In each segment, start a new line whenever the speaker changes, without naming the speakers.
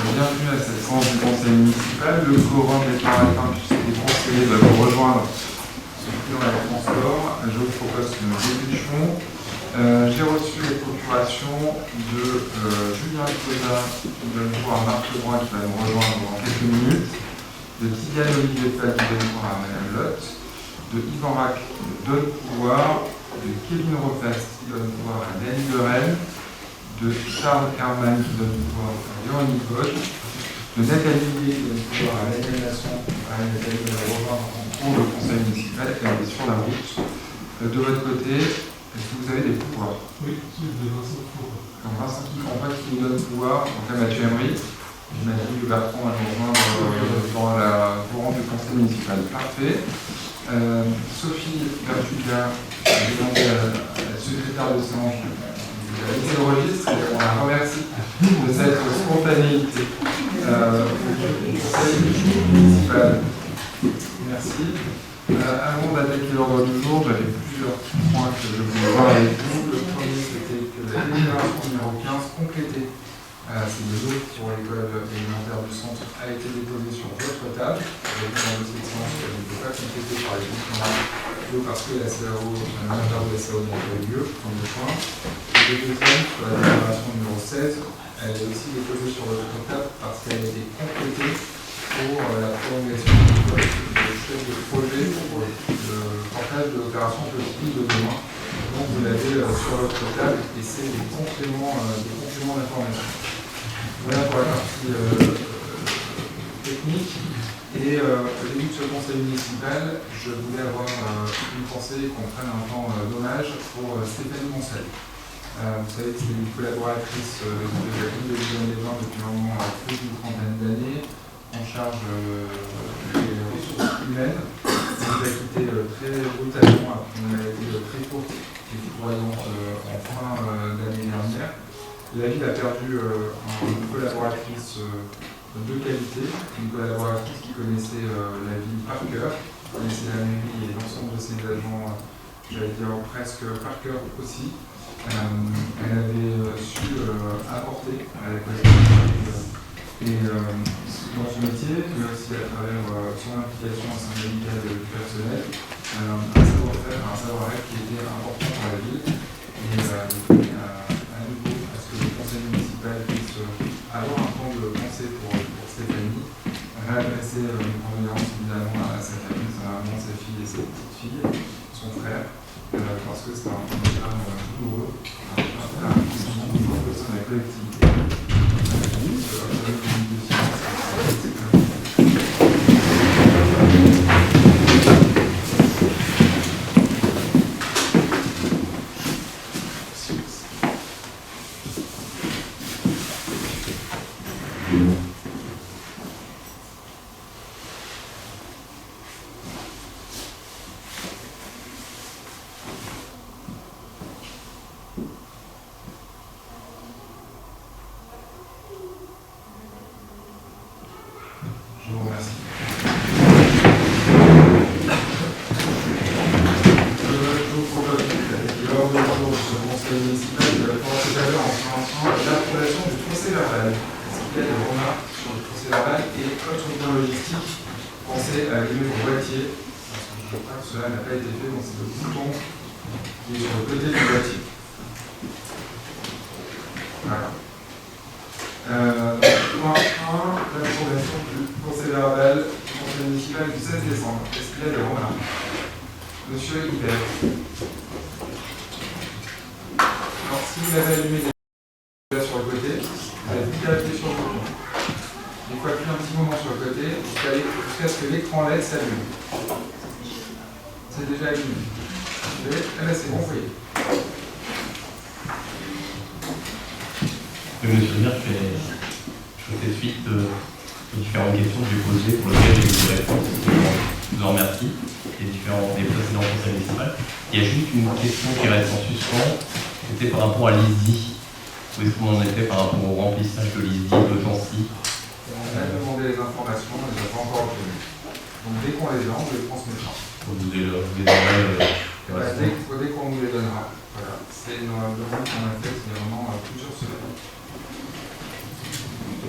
Bienvenue à cette séance du conseil municipal. Le quorum étant atteint, puisque les conseillers doivent vous rejoindre dans les transports, je vous propose que nous débutions. J'ai reçu les procurations de Julien Cosa, qui donne pouvoir à Marc Lebrun, qui va nous rejoindre dans quelques minutes, de Kylian Olivier Fall, qui donne pouvoir à Madame Lotte, de Yvan Rack, qui donne pouvoir, de Kevin Rofest, qui donne pouvoir à Dany Berel, de Charles Herman, qui donne pouvoir à Véronique Bosch, de Nathalie Lié, qui donne pouvoir à l'animation, à Nathalie de rejoindre en cours le conseil municipal, qui est sur la route. De votre côté, est-ce que vous avez des pouvoirs?
Oui, c'est de Vincent Four.
Donc Vincent qui en fait qui nous donne pouvoir, donc à Mathieu Emery, j'imagine que Bertrand va nous rejoindre dans la courant du conseil municipal. Parfait. Sophie Bertuga, j'ai demandé à la secrétaire de séance de laisser le registre et on la remercie de cette spontanéité. Conseil municipal. Merci. Avant d'attaquer l'ordre du jour, j'avais plusieurs points que je voulais voir avec vous. Le premier, c'était que la délibération numéro 15 complétée, c'est le lot pour l'école élémentaire du centre, a été déposée sur votre table. Vous avez vu dans le dossier de séance qu'elle ne peut pas compléter par les documents parce que la CAO, la manager de la CAO n'a pas eu lieu, premier point. Et le deuxième, sur la délibération numéro 16, elle est aussi déposée sur votre table parce qu'elle a été complétée pour la prolongation du chef de projet pour le portage de l'opération politique de demain. Donc vous l'avez sur votre table et c'est des compléments d'information. Voilà pour la partie technique. Et au début de ce conseil municipal, je voulais avoir une pensée qu'on prenne un temps d'hommage pour Stéphanie Moncel. Vous savez que c'est une collaboratrice de la ville de Dijon-les-Bains depuis un moment plus d'une trentaine d'années, en charge des ressources humaines. Elle nous a quitté très brutalement après une maladie très courte et foudroyante en fin d'année dernière. La ville a perdu une collaboratrice de qualité, une collaboratrice qui connaissait la ville par cœur, qui connaissait la mairie et l'ensemble de ses agents, j'allais dire presque par cœur aussi. Elle avait su apporter à la collectivité et dans son métier, mais aussi à travers son implication au sein médical du personnel, un savoir-faire, un savoir-être qui était important pour la ville. Et à nouveau, à ce que le conseil municipal puisse avoir un temps de pensée pour Stéphanie, réadresser une condoléance évidemment à sa famille, sa maman, sa fille et ses petites filles, son frère, parce que c'est un drame douloureux, un drame qui est dans la collectivité. Je vous remercie. Je vous propose lors du jour de ce conseil municipal de commencer d'abord en commençant l'approbation du procès verbal. Est-ce qu'il y a des remarques sur le procès verbal et autre bien logistique? Pensez à allumer vos boîtiers, parce que je crois que cela n'a pas été fait, donc c'est le bouton qui est sur le côté du boîtier. Voilà. Point 1, l'approbation du procès verbal du conseil municipal du 16 décembre. Est-ce qu'il y a des remarques? Monsieur Hibert. Alors, si vous avez allumé des sur le côté, vous avez vite appuyer sur le bouton. Il faut appuyer un petit moment sur le côté jusqu'à ce que l'écran LED s'allume. C'est déjà allumé. Ah là, c'est bon, vous voyez.
Monsieur le maire, je fais suite aux différentes questions que j'ai posées pour lesquelles j'ai eu des réponses. Je vous en remercie. Les précédents conseils municipaux. Il y a juste une question qui reste en suspens. C'était par rapport à l'ISDI. Où est-ce qu'on en était par rapport au remplissage de l'ISDI, de Jancy?
On a demandé les informations, on ne les a pas encore obtenues. Donc dès qu'on les a, on les transmettra.
Vous les donnerez
dès qu'on nous les donnera. Voilà. C'est une demande qu'on a faite il y a vraiment plusieurs semaines.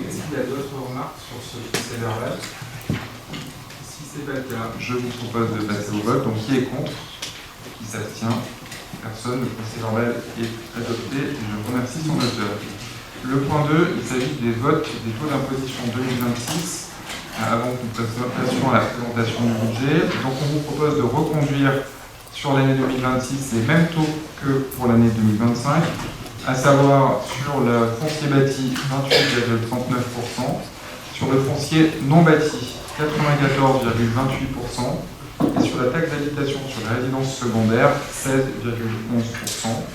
Est-ce qu'il y qu'il y a d'autres remarques sur ce procès verbal? Si ce n'est pas le cas, je vous propose de passer au vote. Donc qui est contre? Qui s'abstient? Personne. Le procès verbal est adopté et je remercie son auteur. Le point 2, il s'agit des votes des taux d'imposition 2026. Avant que nous passions à la présentation du budget. Donc on vous propose de reconduire sur l'année 2026 les mêmes taux que pour l'année 2025, à savoir sur le foncier bâti 28,39%, sur le foncier non bâti 94,28% et sur la taxe d'habitation sur les résidences secondaires 16,11%.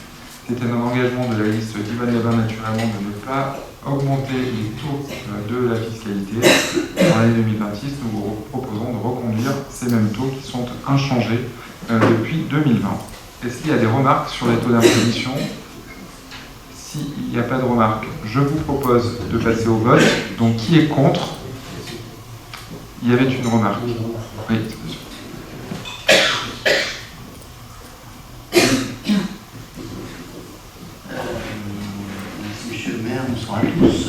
C'était un engagement de la liste d'Ivan Levin naturellement de ne pas augmenter les taux de la fiscalité. Dans l'année 2026, nous vous proposons de reconduire ces mêmes taux qui sont inchangés depuis 2020. Est-ce qu'il y a des remarques sur les taux d'imposition? S'il n'y a pas de remarques, je vous propose de passer au vote. Donc qui est contre? Il y avait une remarque. Oui, c'est sûr.
Bonsoir à tous.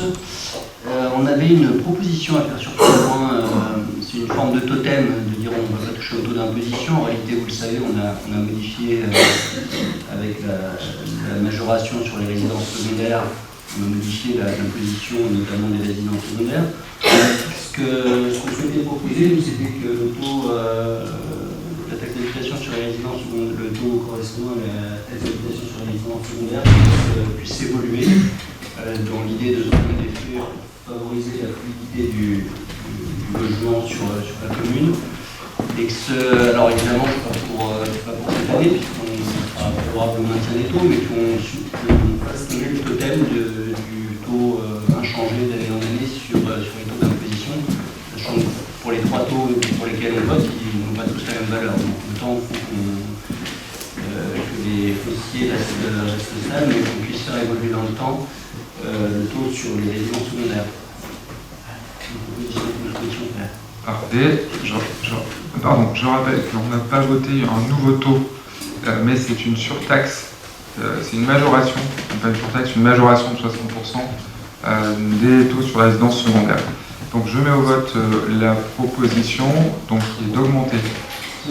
On avait une proposition à faire sur ce point. C'est une forme de totem de dire on ne va pas toucher au taux d'imposition. En réalité, vous le savez, on a modifié avec la majoration sur les résidences secondaires, on a modifié l'imposition notamment des résidences secondaires. Ce qu'on souhaitait proposer, c'était que le taux, la taxe d'habitation sur les résidences, le taux correspondant à la taxe d'habitation sur les résidences secondaires puisse évoluer. Dans l'idée de ce qu'on a fait favoriser la fluidité du logement sur la commune. Et que alors évidemment, ce n'est pas pour cette année, puisqu'on sera favorable au maintien des taux, mais qu'on fasse tomber le totem du taux inchangé d'année en année sur les taux d'imposition, sachant que pour les trois taux pour lesquels on vote, ils n'ont pas tous la même valeur. Donc autant que les fonciers restent stables, mais qu'on puisse faire évoluer dans le temps le taux sur les résidences secondaires.
Parfait. Je rappelle qu'on n'a pas voté un nouveau taux, mais c'est une surtaxe, c'est une majoration, pas une surtaxe, une majoration de 60% des taux sur la résidence secondaire. Donc je mets au vote la proposition donc, qui est d'augmenter.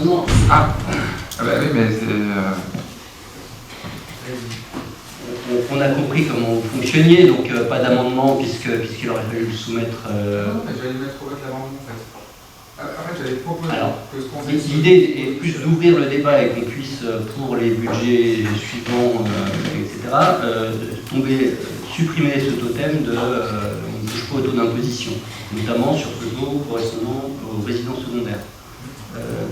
Non.
Ah bah oui, mais c'est...
On a compris comment vous fonctionniez, donc pas d'amendement puisqu'il aurait fallu le soumettre.
Non, mais j'allais mettre au vote l'amendement en fait. En fait, j'avais proposé que ce qu'on fasse.
L'idée est plus d'ouvrir le débat et qu'on puisse, pour les budgets suivants, etc., supprimer ce totem de on ne touche pas au taux d'imposition, notamment sur ce taux correspondant aux résidences secondaires.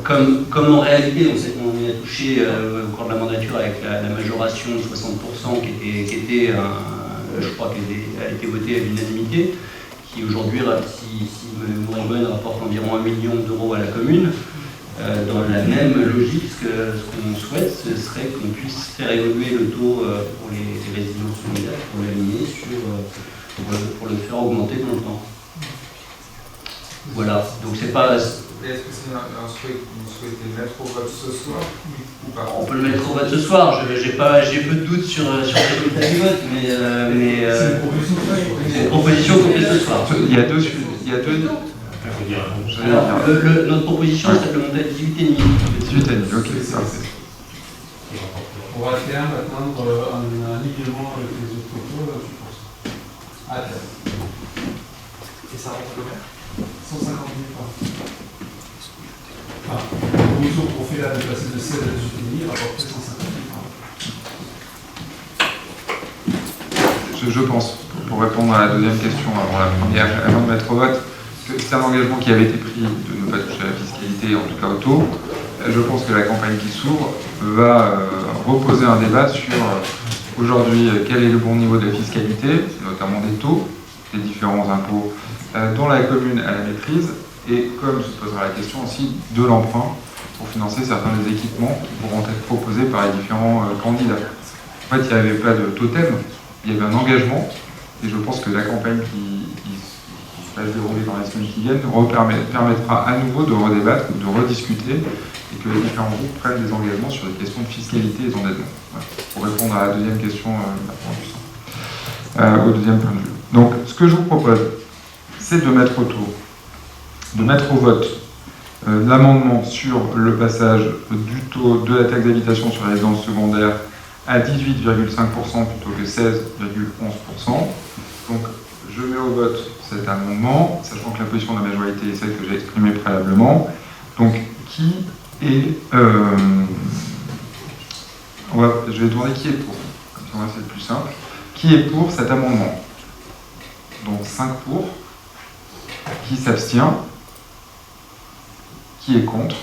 Comme en réalité, on sait qu'on y a touché au cours de la mandature avec la majoration de 60% qui était je crois qu'elle a été votée à l'unanimité, qui aujourd'hui, si ma mémoire est bonne, rapporte environ 1 million d'euros à la commune. Dans la même logique, ce qu'on souhaite, ce serait qu'on puisse faire évoluer le taux pour les résidences secondaires, pour l'aligner pour le faire augmenter dans le temps. Voilà, donc c'est pas...
Est-ce que c'est un souhait que vous souhaitez mettre au vote ce soir ou pas?
On peut le mettre au vote ce soir, j'ai peu de doutes sur le résultat du vote, mais c'est une proposition qu'on fait ce soir.
Il y a deux...
Alors, notre proposition, c'est de le monter à 18,5.
18,5, ok, ça c'est...
Pour à terme atteindre un alignement avec les autres taux, tu penses? À terme.
Et ça rentre combien?
150 000 francs. La proposition qu'on fait là de passer de 16 à 18,5 rapporte 150 000 francs.
Je pense, pour répondre à la deuxième question avant la première, avant de mettre au vote, que c'est un engagement qui avait été pris de ne pas toucher à la fiscalité, en tout cas au taux. Je pense que la campagne qui s'ouvre va reposer un débat sur aujourd'hui quel est le bon niveau de la fiscalité, notamment des taux, des différents impôts dont la commune a la maîtrise, et comme se posera la question aussi de l'emprunt pour financer certains des équipements qui pourront être proposés par les différents candidats. En fait, il n'y avait pas de totem, il y avait un engagement, et je pense que la campagne qui va se dérouler dans les semaines qui viennent permettra à nouveau de redébattre, de rediscuter, et que les différents groupes prennent des engagements sur des questions de fiscalité et d'endettement. Voilà. Pour répondre à la deuxième question, au deuxième point de vue. Donc, ce que je vous propose, c'est de mettre au vote l'amendement sur le passage du taux de la taxe d'habitation sur la résidence secondaire à 18,5% plutôt que 16,11%. Donc, je mets au vote cet amendement, sachant que la position de la majorité est celle que j'ai exprimée préalablement. Donc, qui est... je vais demander qui est pour. Comme ça, c'est le plus simple. Qui est pour cet amendement? Donc, 5 pour. Qui s'abstient? Qui est contre?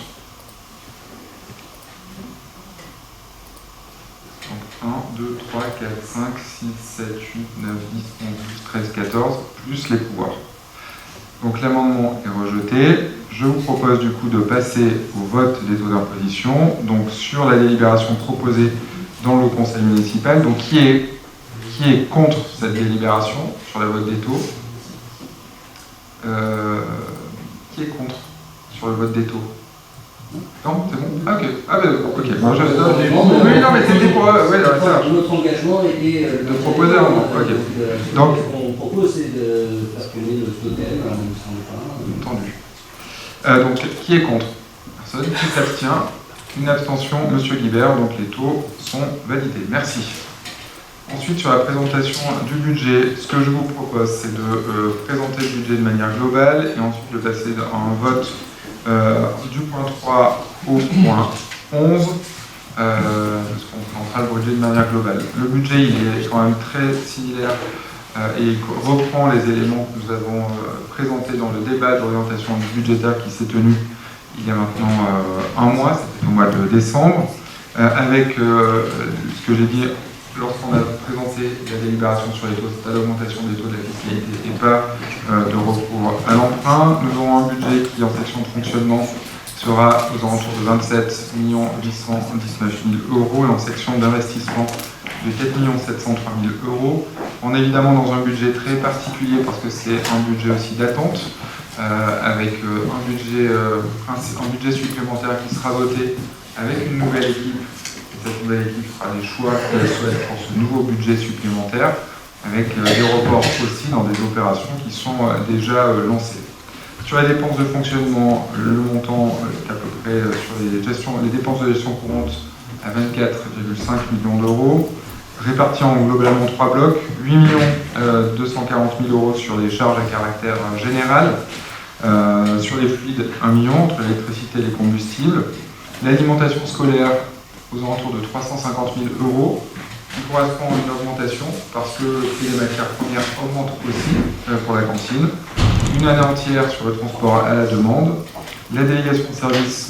Donc 1, 2, 3, 4, 5, 6, 7, 8, 9, 10, 11, 12, 13, 14, plus les pouvoirs. Donc l'amendement est rejeté. Je vous propose du coup de passer au vote des taux d'imposition, donc sur la délibération proposée dans le conseil municipal. Donc qui est contre cette délibération sur le vote des taux? Qui est contre sur le vote des taux? Non, c'est bon. Ah, ok. Ah, ben, ok. Bon, oui, non, mais c'était pour. Oui,
notre engagement était
de proposer un nom. Ok. Donc,
ce qu'on propose, c'est de faire tourner le totem, il ne me semble pas.
Entendu. Donc, qui est contre? Personne. Qui s'abstient? Une abstention, Monsieur Guibert. Donc, les taux sont validés. Merci. Ensuite, sur la présentation du budget, ce que je vous propose, c'est de présenter le budget de manière globale et ensuite de passer à un vote du point 3 au point 11, parce qu'on présentera le budget de manière globale. Le budget, il est quand même très similaire et il reprend les éléments que nous avons présentés dans le débat d'orientation budgétaire qui s'est tenu il y a maintenant un mois, c'était au mois de décembre, avec ce que j'ai dit lorsqu'on a présenté la délibération sur les taux, c'est à l'augmentation des taux de la fiscalité et pas de recours à l'emprunt. Nous aurons un budget qui, en section de fonctionnement, sera aux alentours de 27 819 000 euros et en section d'investissement de 4 703 000 euros. On est évidemment dans un budget très particulier parce que c'est un budget aussi d'attente, avec un budget supplémentaire qui sera voté avec une nouvelle équipe. Cette nouvelle équipe fera des choix qu'elle souhaite pour ce nouveau budget supplémentaire, avec des reports aussi dans des opérations qui sont déjà lancées. Sur les dépenses de fonctionnement, le montant est à peu près sur les dépenses de gestion courante à 24,5 millions d'euros, répartis en globalement 3 blocs, 8 240 000 euros sur les charges à caractère général, sur les fluides 1 million entre l'électricité et les combustibles, l'alimentation scolaire aux alentours de 350 000 euros, qui correspond à une augmentation parce que le prix des matières premières augmente aussi pour la cantine, une année entière sur le transport à la demande, la délégation de services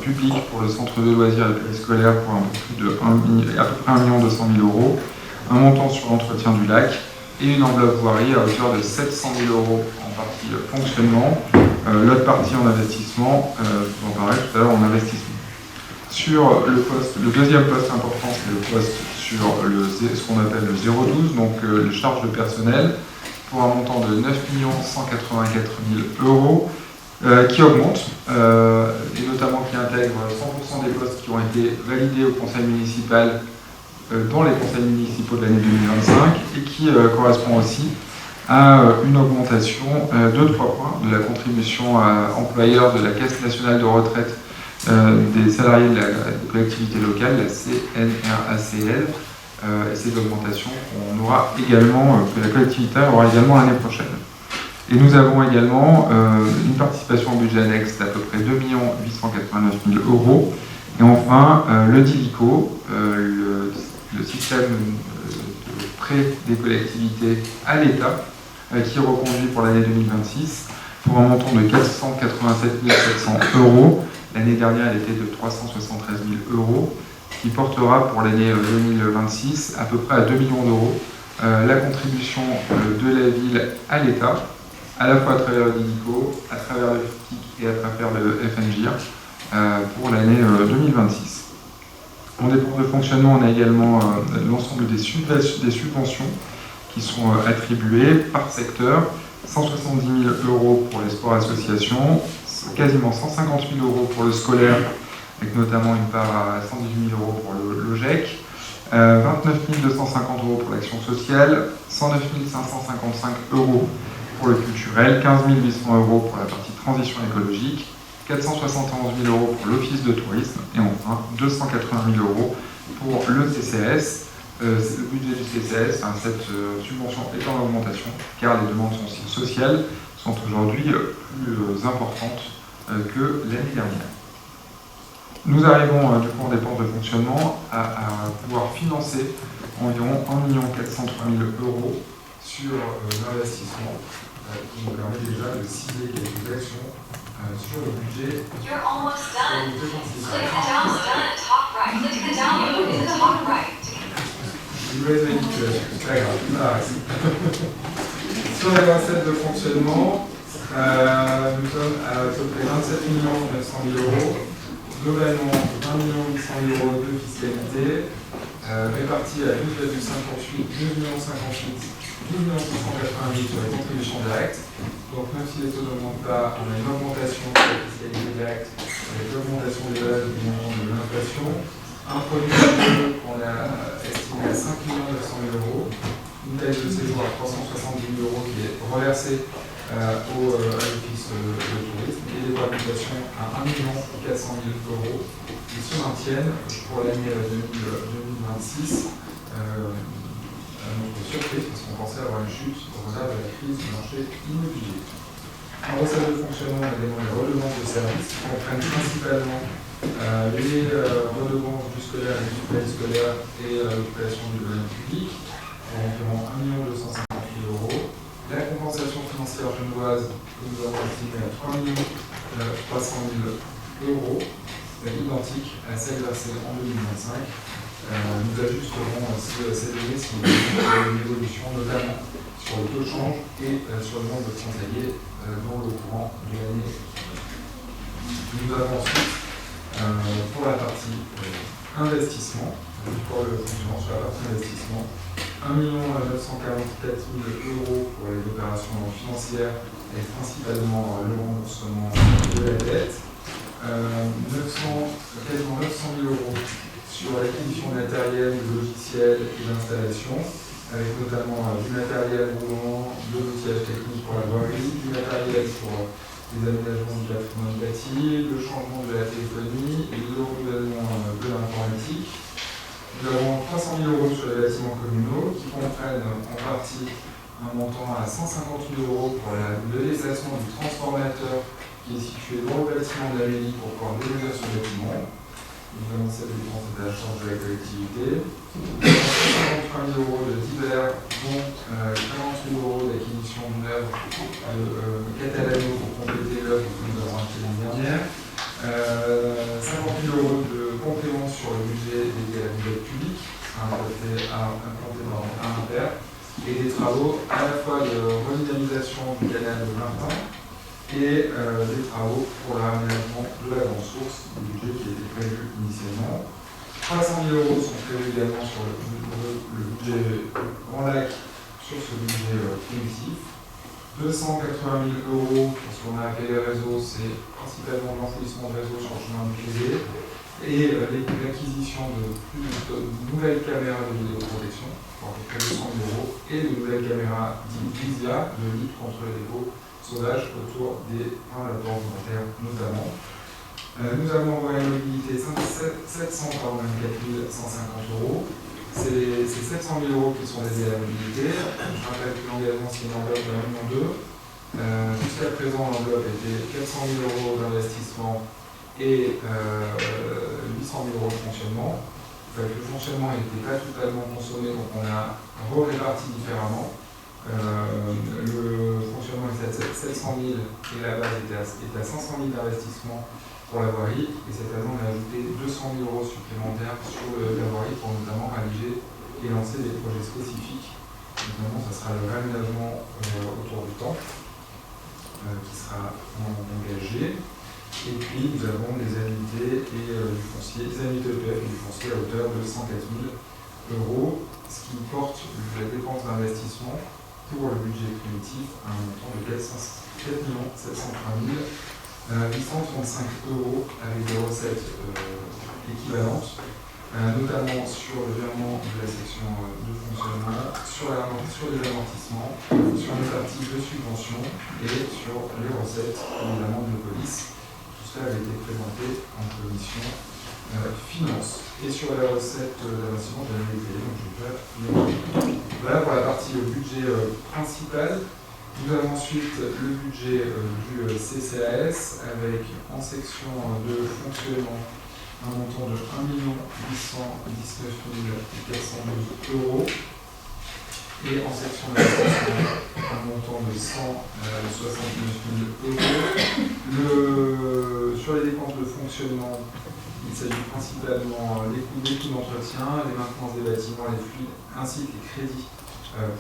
publics pour le centre de loisirs et le périscolaire pour à peu près 1 200 000 euros, un montant sur l'entretien du lac et une enveloppe voirie à hauteur de 700 000 euros en partie fonctionnement, l'autre partie en investissement, je vous en parlerai tout à l'heure en investissement. Sur le deuxième poste important, c'est le poste sur ce qu'on appelle le 012, donc les charges de personnel, pour un montant de 9 184 000 euros, qui augmente, et notamment qui intègre 100% des postes qui ont été validés au conseil municipal dans les conseils municipaux de l'année 2025, et qui correspond aussi à une augmentation de 3 points de la contribution employeur de la Caisse nationale de retraite des salariés de la collectivité locale, la CNRACL, et c'est l'augmentation qu'on aura également, que la collectivité aura également l'année prochaine. Et nous avons également une participation au budget annexe d'à peu près 2 889 000 euros. Et enfin, le DILICO, le système de prêt des collectivités à l'État, qui est reconduit pour l'année 2026, pour un montant de 487 700 euros. L'année dernière, elle était de 373 000 euros, qui portera pour l'année 2026 à peu près à 2 millions d'euros la contribution de la ville à l'État, à la fois à travers le DILICO, à travers le FTIC et à travers le FNGIR pour l'année 2026. En dépenses de fonctionnement, on a également l'ensemble des subventions qui sont attribuées par secteur, 170 000 euros pour les sports associations, quasiment 150 000 euros pour le scolaire, avec notamment une part à 118 000 euros pour le LOGEC, 29 250 euros pour l'action sociale, 109 555 euros pour le culturel, 15 800 € pour la partie transition écologique, 471 000 € pour l'office de tourisme et enfin 280 000 € pour le CCS. Le budget du CCS, cette subvention est en augmentation car les demandes sociales sont aujourd'hui plus importantes que l'année dernière. Nous arrivons du coup en dépenses de fonctionnement à pouvoir financer environ 1 403 000 € sur l'investissement qui nous permet déjà de cibler quelques actions sur le budget.
You're almost done. Click the down button at the top right. Click the download in the top right.
Une mauvaise manipulation, c'est pas grave, on arrête. Sur les recettes de fonctionnement, nous sommes à peu près 27 900 000 €. Globalement, 20 800 000 € de fiscalité, répartis à 12,58, 12 680 000 sur les contributions directes. Donc même si les taux n'augmentent pas, on a une augmentation de la fiscalité directe avec l'augmentation des bases du montant de l'inflation. Un produit qu'on a estimé à 5 900 000 €, une taxe de séjour à 370 000 € qui est reversée à l'office de tourisme et des populations à 1 400 000 € qui se maintiennent pour l'année 2026. À notre surprise, parce qu'on pensait avoir une chute au regard de la crise du marché immobilier. En recette de fonctionnement, on a également les redevances de services qui comprennent principalement les redevances du scolaire et du périscolaire et l'occupation du domaine public, pour environ 1 250 000 €. La compensation financière genevoise que nous avons estimée à 3 300 000 €, identique à celle versée en 2025. Nous ajusterons ces données si nous avons une évolution, notamment sur le taux de change et sur le nombre de frontaliers dans le courant de l'année. Nous avons ensuite, pour la partie investissement, pour le fonctionnement sur la partie investissement, 1 944 000 € pour les opérations financières et principalement le remboursement de la dette, quasiment 900 000 € sur l'acquisition de matériel, de logiciels et d'installations, avec notamment du matériel roulant, de l'outillage technique pour la voirie, du matériel pour les aménagements du patrimoine bâti, le changement de la téléphonie et le renouvellement de l'informatique. Nous avons 300 000 € sur les bâtiments communaux qui comprennent en partie un montant à 150 000 € pour le déplacement du transformateur qui est situé dans le bâtiment de la mairie pour pouvoir démolir ce bâtiment. Évidemment, cette dépense est à la charge de la collectivité. 153 000 € de divers, dont 40 000 € d'acquisition d'une œuvre de Catalano pour compléter l'œuvre que nous avons achetée l'année dernière. 50 000 € de compléments sur le budget dédié à la budget publique, implanté à Impair, et des travaux à la fois de redynamisation du canal de Martin et des travaux pour l'aménagement de la grande source, du budget qui était prévu initialement. 300 000 € sont prévus également sur le budget Grand Lac, sur ce budget primitif. 280 000 €, parce qu'on a appelé le réseau, c'est principalement l'enfouissement de réseau sur le chemin du Clé et l'acquisition de nouvelles caméras de vidéoprotection, pour à peu près 200 000 €, et de nouvelles caméras VISIA de lutte contre les dépôts sauvages autour des laboratoires volontaires notamment. Nous avons envoyé une mobilité 754 150 €. C'est 700 000 € qui sont dédiés à la mobilité. Je rappelle que l'engagement, c'est une enveloppe de 1,2 million. Jusqu'à présent, l'enveloppe était 400 000 € d'investissement et 800 000 € de fonctionnement. En fait, le fonctionnement n'était pas totalement consommé, donc on a réparti différemment. Le fonctionnement était à 700 000 et la base était à 500 000 d'investissement pour la voirie. Et cette année, on a ajouté 200 000 € supplémentaires sur la voirie pour notamment réaliser et lancer des projets spécifiques. Notamment, ça sera le réaménagement autour du temple qui sera engagé. Et puis, nous avons des annuités et du foncier, des annuités EPF et du foncier à hauteur de 104 000 €, ce qui porte la dépense d'investissement pour le budget primitif à un montant de 4 703 835 € avec des recettes équivalentes. notamment sur le virement de la section de fonctionnement, sur les amortissements, sur les parties de subvention et sur les recettes, évidemment, de police. Tout cela avait été présenté en commission finance. Et sur les recettes d'investissement de la MDT, donc je vais faire voilà pour la partie budget principal. Nous avons ensuite le budget du CCAS avec en section de fonctionnement un montant de 1 819 412 €. Et en section d'investissement, un montant de 169 000 €. Sur les dépenses de fonctionnement, il s'agit principalement des coûts d'entretien, les maintenances des bâtiments, les fluides, ainsi que les crédits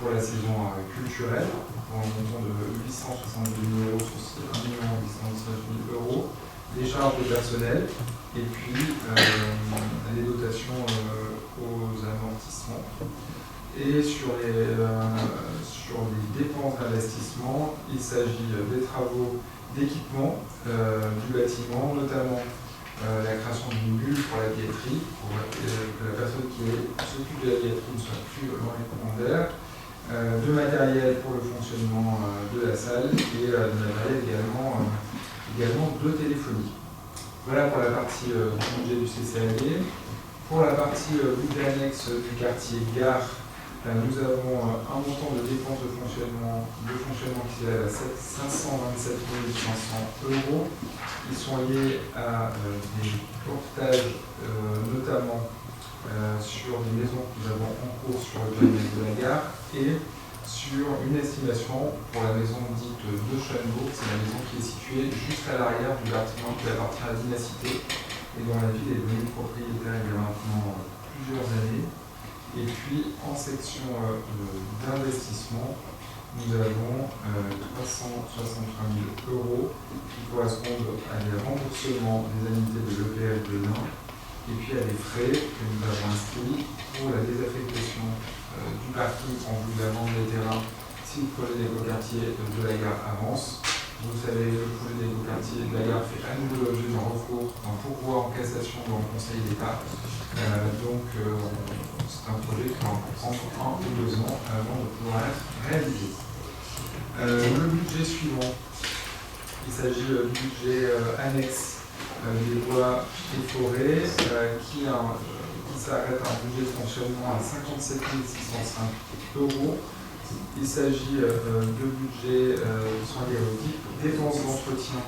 pour la saison culturelle, pour un montant de 862 000 € sur 1 819 000 €. Les charges de personnel, et puis les dotations aux amortissements. Et sur les dépenses d'investissement, il s'agit des travaux d'équipement du bâtiment, notamment la création d'une bulle pour la billetterie, pour que la personne qui s'occupe de la billetterie ne soit plus dans les commandaires, de matériel pour le fonctionnement de la salle et de matériel également de téléphonie. Voilà pour la partie budget du CCAD. Pour la partie budget annexe du quartier Gare, nous avons un montant de dépenses de fonctionnement qui s'élève à 527 500 €. Ils sont liés à des portages, notamment sur des maisons que nous avons en cours sur le périmètre de la gare et sur une estimation pour la maison dite de Chenneau. C'est la maison qui est située juste à l'arrière du bâtiment qui appartient à la Dynacité et dont la ville est devenue propriétaire il y a maintenant plusieurs années. Et puis en section d'investissement, nous avons 363 000 € qui correspondent à des remboursements des annuités de l'EPF de l'Ain et puis à des frais que nous avons inscrits pour la désaffectation du parking en vue de la vente des terrains si le projet d'écoquartier de la gare avance. Vous savez, le projet d'écoquartier de la gare fait à nouveau l'objet d'un recours, d'un pourvoi en cassation dans le Conseil d'État. Donc c'est un projet qui va prendre 1 ou 2 ans avant de pouvoir être réalisé. Le budget suivant, il s'agit du budget annexe des bois et forêts qui s'arrête à un budget de fonctionnement à 57 605 €. Il s'agit de budgets qui sont liés aux dépenses d'entretien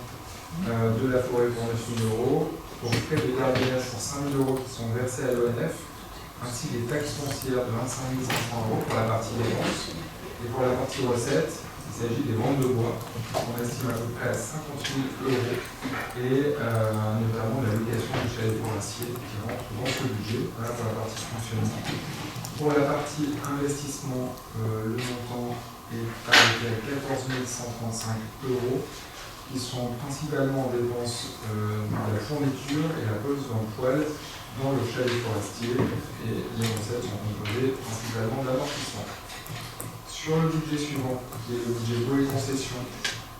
de la forêt pour 9 000 €, pour frais de gardiennage pour 5 000 € qui sont versés à l'ONF, ainsi les taxes foncières de 25 500 € pour la partie dépenses. Et pour la partie recettes, il s'agit des ventes de bois, qu'on estime à peu près à 50 000 € et notamment la location du chalet forestier qui rentre dans ce budget. Voilà pour la partie fonctionnement. Pour la partie investissement, le montant est arrêté à 14 135 €, qui sont principalement en dépenses de la fourniture et la pose d'un poêle dans le chalet forestier, et les recettes sont composées principalement d'amortissement. Sur le budget suivant, qui est le budget de et concessions,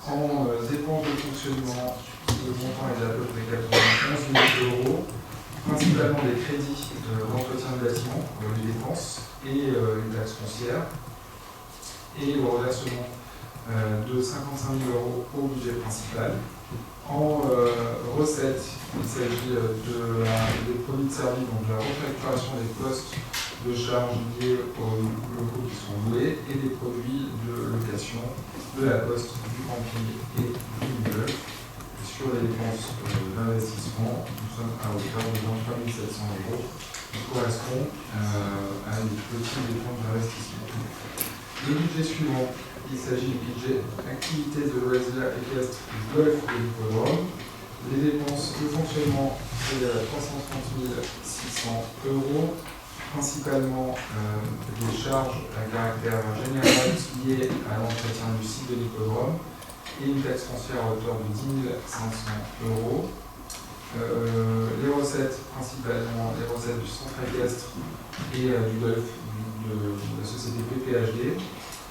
en dépenses de fonctionnement, le montant est d'à peu près 91 000 €, principalement des crédits d'entretien de bâtiments, les dépenses et les taxes foncières, et le reversement de 55 000 € au budget principal. En recettes, il s'agit des produits de service, donc de la refacturation des postes de charges liés aux locaux qui sont loués et des produits de location de la poste, du camping et du immeuble. Sur les dépenses d'investissement, nous sommes à hauteur de 23 700 €, qui correspond à des petits dépenses d'investissement. Le budget suivant, il s'agit du budget activité de loisirs équestres du golf et du hippodrome. Les dépenses de fonctionnement, c'est 330 600 €, principalement des charges à caractère général liées à l'entretien du site de l'hippodrome et une taxe foncière à hauteur de 10 500 €. Les recettes, principalement les recettes du centre équestre et du golf de la société PPHD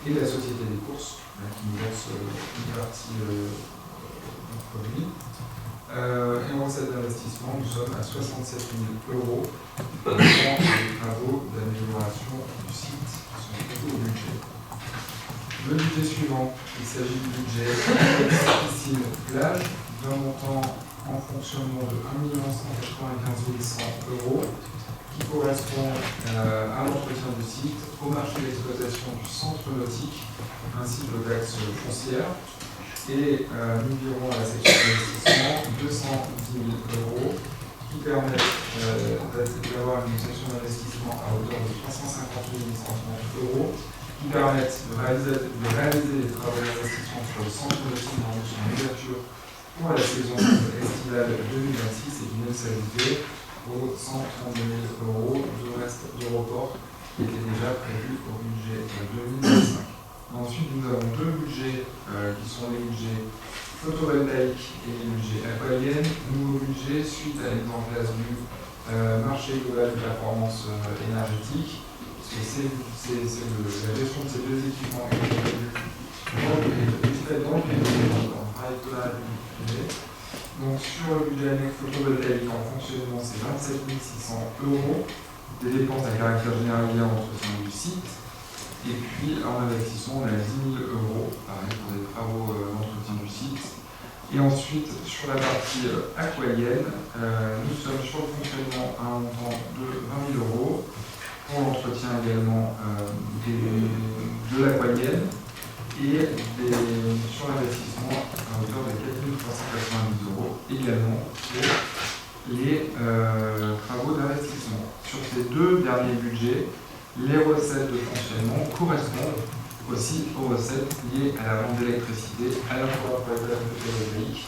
et de la société des courses qui nous verse une partie du produit. Et en recette d'investissement, nous sommes à 67 000 euros pour les travaux d'amélioration du site qui sont plutôt au budget. Le budget suivant, il s'agit du budget piscine plage d'un montant en fonctionnement de 1 195 100 euros qui correspond à l'entretien du site, au marché d'exploitation du centre nautique ainsi qu'aux taxes foncières. Et nous dirons à la section d'investissement 210 000 euros qui permettent d'avoir une section d'investissement à hauteur de 350 130 euros qui permettent de réaliser les travaux d'investissement sur le centre nautique dans son ouverture pour la saison estivale 2026 et qui ne s'ajoutait aux 132 000 euros de reste de report qui était déjà prévu au budget 2025. Ensuite, nous avons deux budgets qui sont les budgets photovoltaïques et les budgets aqualiennes. Nouveau budget suite à la mise en place du marché global de performance énergétique. Parce que c'est la gestion de ces deux équipements qui est prévue dans le privé. Donc sur le budget annexe photovoltaïque en fonctionnement, c'est 27 600 euros des dépenses à caractère général liées à l'entretien du site. Et puis en investissement, on a 10 000 euros, pareil pour des travaux d'entretien du site. Et ensuite, sur la partie aqualienne, nous sommes sur le fonctionnement à un montant de 20 000 euros pour l'entretien également de l'aqualienne et sur l'investissement à hauteur de 4 390 euros également pour les travaux d'investissement. Sur ces deux derniers budgets, les recettes de fonctionnement correspondent aussi aux recettes liées à la vente d'électricité, à la fois pour la photovoltaïque,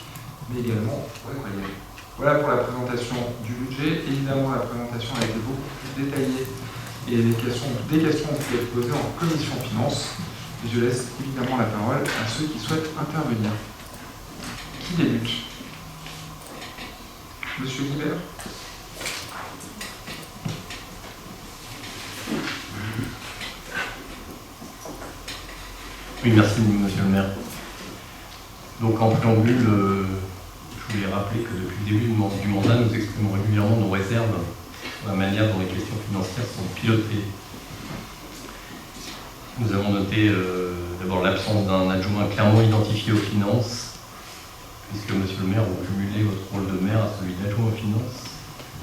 mais également pour l'aqualienne. Voilà pour la présentation du budget. Évidemment, la présentation a été beaucoup plus détaillée et des questions ont pu être posées en commission finance. Et je laisse évidemment la parole à ceux qui souhaitent intervenir. Qui débute? Monsieur Guibert.
Oui, merci Monsieur le maire. Donc en préambule, je voulais rappeler que depuis le début du mandat, nous exprimons régulièrement nos réserves sur la manière dont les questions financières sont pilotées. Nous avons noté d'abord l'absence d'un adjoint clairement identifié aux finances, puisque Monsieur le maire, vous cumulez votre rôle de maire à celui d'adjoint aux finances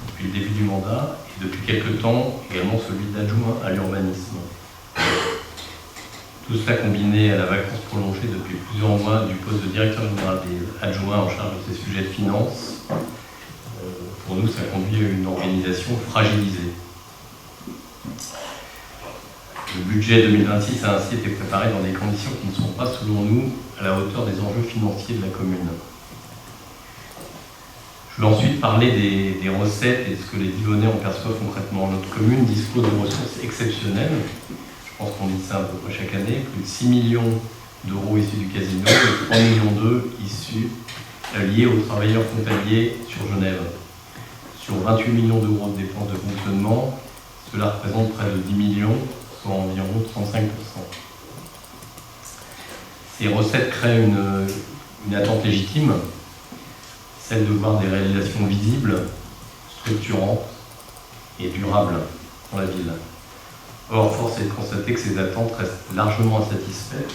depuis le début du mandat, et depuis quelque temps également celui d'adjoint à l'urbanisme. Tout cela combiné à la vacance prolongée depuis plusieurs mois du poste de directeur général des adjoints en charge de ces sujets de finances, pour nous, ça conduit à une organisation fragilisée. Le budget 2026 a ainsi été préparé dans des conditions qui ne sont pas, selon nous, à la hauteur des enjeux financiers de la commune. Je vais ensuite parler des recettes et de ce que les Divonnais en perçoivent concrètement. Notre commune dispose de ressources exceptionnelles. Je pense qu'on dit ça à peu près chaque année. Plus de 6 millions d'euros issus du casino et 3 millions issus liés aux travailleurs frontaliers sur Genève. Sur 28 millions d'euros de dépenses de fonctionnement, cela représente près de 10 millions, soit environ 35%. Ces recettes créent une attente légitime, celle de voir des réalisations visibles, structurantes et durables dans la ville. Or, force est de constater que ces attentes restent largement insatisfaites.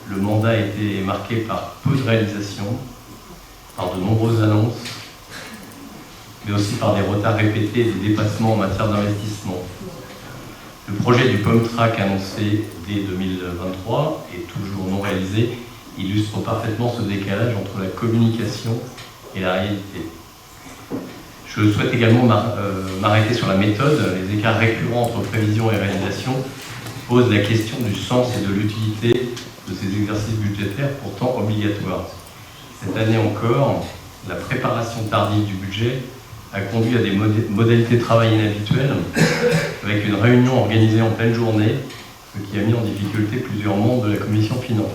Le mandat a été marqué par peu de réalisations, par de nombreuses annonces, mais aussi par des retards répétés et des dépassements en matière d'investissement. Le projet du POM-TRAC annoncé dès 2023 et toujours non réalisé illustre parfaitement ce décalage entre la communication et la réalité. Je souhaite également m'arrêter sur la méthode. Les écarts récurrents entre prévision et réalisation posent la question du sens et de l'utilité de ces exercices budgétaires pourtant obligatoires. Cette année encore, la préparation tardive du budget a conduit à des modalités de travail inhabituelles, avec une réunion organisée en pleine journée, ce qui a mis en difficulté plusieurs membres de la commission finance.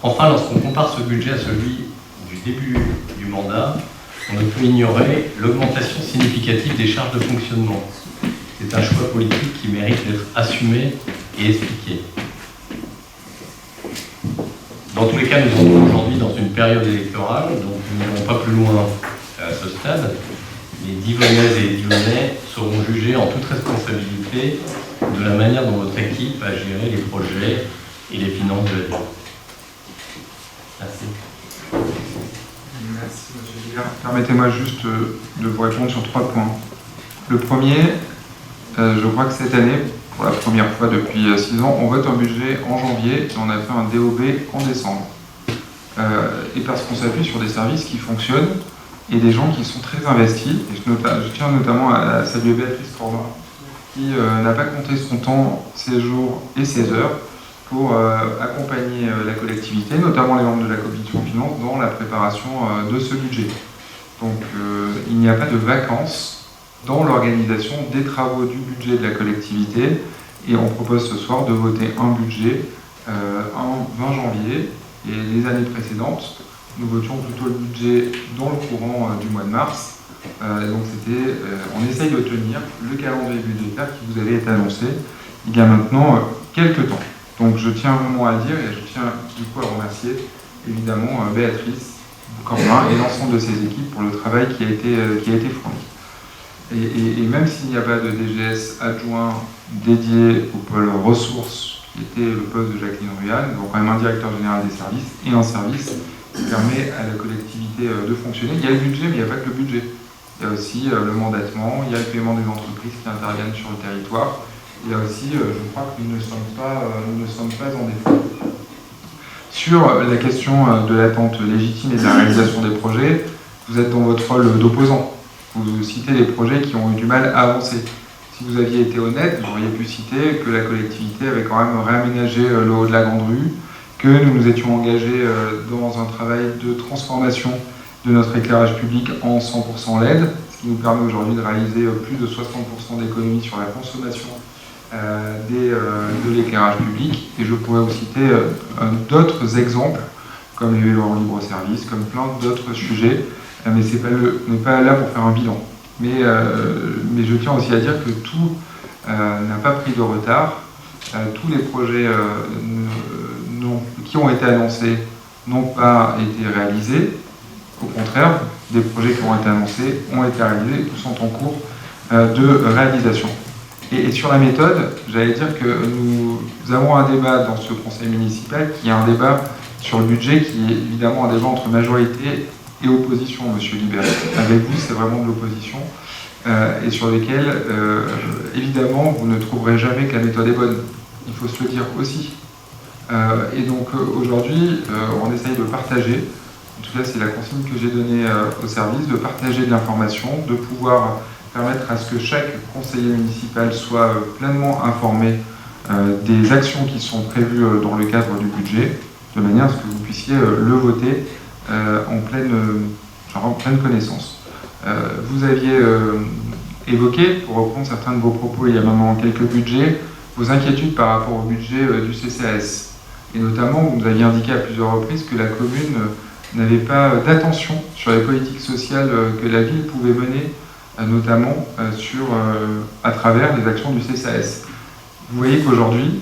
Enfin, lorsqu'on compare ce budget à celui du début du mandat, on ne peut ignorer l'augmentation significative des charges de fonctionnement. C'est un choix politique qui mérite d'être assumé et expliqué. Dans tous les cas, nous entrons aujourd'hui dans une période électorale, donc nous n'irons pas plus loin à ce stade. Les Divonnaises et les Divonnais seront jugés en toute responsabilité de la manière dont votre équipe a géré les projets et les finances de la ville. Merci.
Merci, M. Guillard. Permettez-moi juste de vous répondre sur 3 points. Le premier, je crois que cette année, pour la première fois depuis 6 ans, on vote un budget en janvier et on a fait un DOB en décembre. Et parce qu'on s'appuie sur des services qui fonctionnent et des gens qui sont très investis. Et je tiens notamment à saluer Béatrice Corbin, qui n'a pas compté son temps, ses jours et ses heures pour accompagner la collectivité, notamment les membres de la commission finance, dans la préparation de ce budget. Donc il n'y a pas de vacances dans l'organisation des travaux du budget de la collectivité, et on propose ce soir de voter un budget en 20 janvier, et les années précédentes, nous votions plutôt le budget dans le courant du mois de mars. Donc on essaye de tenir le calendrier budgétaire qui vous avait été annoncé il y a maintenant quelques temps. Donc je tiens vraiment à le dire, et je tiens du coup à remercier évidemment Béatrice Corbin et l'ensemble de ses équipes pour le travail qui a été fourni. Et même s'il n'y a pas de DGS adjoint dédié au pôle ressources, qui était le poste de Jacqueline Rual, donc quand même un directeur général des services et un service qui permet à la collectivité de fonctionner. Il y a le budget, mais il n'y a pas que le budget. Il y a aussi le mandatement, il y a le paiement des entreprises qui interviennent sur le territoire. Il y a aussi, je crois que nous ne sommes pas en défaut. Sur la question de l'attente légitime et de la réalisation des projets, vous êtes dans votre rôle d'opposant. Vous citez les projets qui ont eu du mal à avancer. Si vous aviez été honnête, vous auriez pu citer que la collectivité avait quand même réaménagé le haut de la Grande Rue, que nous nous étions engagés dans un travail de transformation de notre éclairage public en 100% LED, ce qui nous permet aujourd'hui de réaliser plus de 60% d'économies sur la consommation de l'éclairage public. Et je pourrais vous citer d'autres exemples, comme les vélos en libre-service, comme plein d'autres sujets, mais on n'est pas là pour faire un bilan. Mais je tiens aussi à dire que tout n'a pas pris de retard. Tous les projets qui ont été annoncés n'ont pas été réalisés. Au contraire, des projets qui ont été annoncés ont été réalisés, tous sont en cours de réalisation. Et sur la méthode, j'allais dire que nous avons un débat dans ce conseil municipal qui est un débat sur le budget, qui est évidemment un débat entre majorité et opposition, Monsieur Libert. Avec vous, c'est vraiment de l'opposition, et sur lesquels, évidemment, vous ne trouverez jamais que la méthode est bonne. Il faut se le dire aussi. Et donc aujourd'hui, on essaye de partager, en tout cas c'est la consigne que j'ai donnée au service, de partager de l'information, de pouvoir permettre à ce que chaque conseiller municipal soit pleinement informé des actions qui sont prévues dans le cadre du budget, de manière à ce que vous puissiez le voter en pleine connaissance. Vous aviez évoqué, pour reprendre certains de vos propos il y a maintenant quelques budgets, vos inquiétudes par rapport au budget du CCAS. Et notamment, vous nous aviez indiqué à plusieurs reprises que la commune n'avait pas d'attention sur les politiques sociales que la ville pouvait mener, notamment à travers les actions du CCAS. Vous voyez qu'aujourd'hui,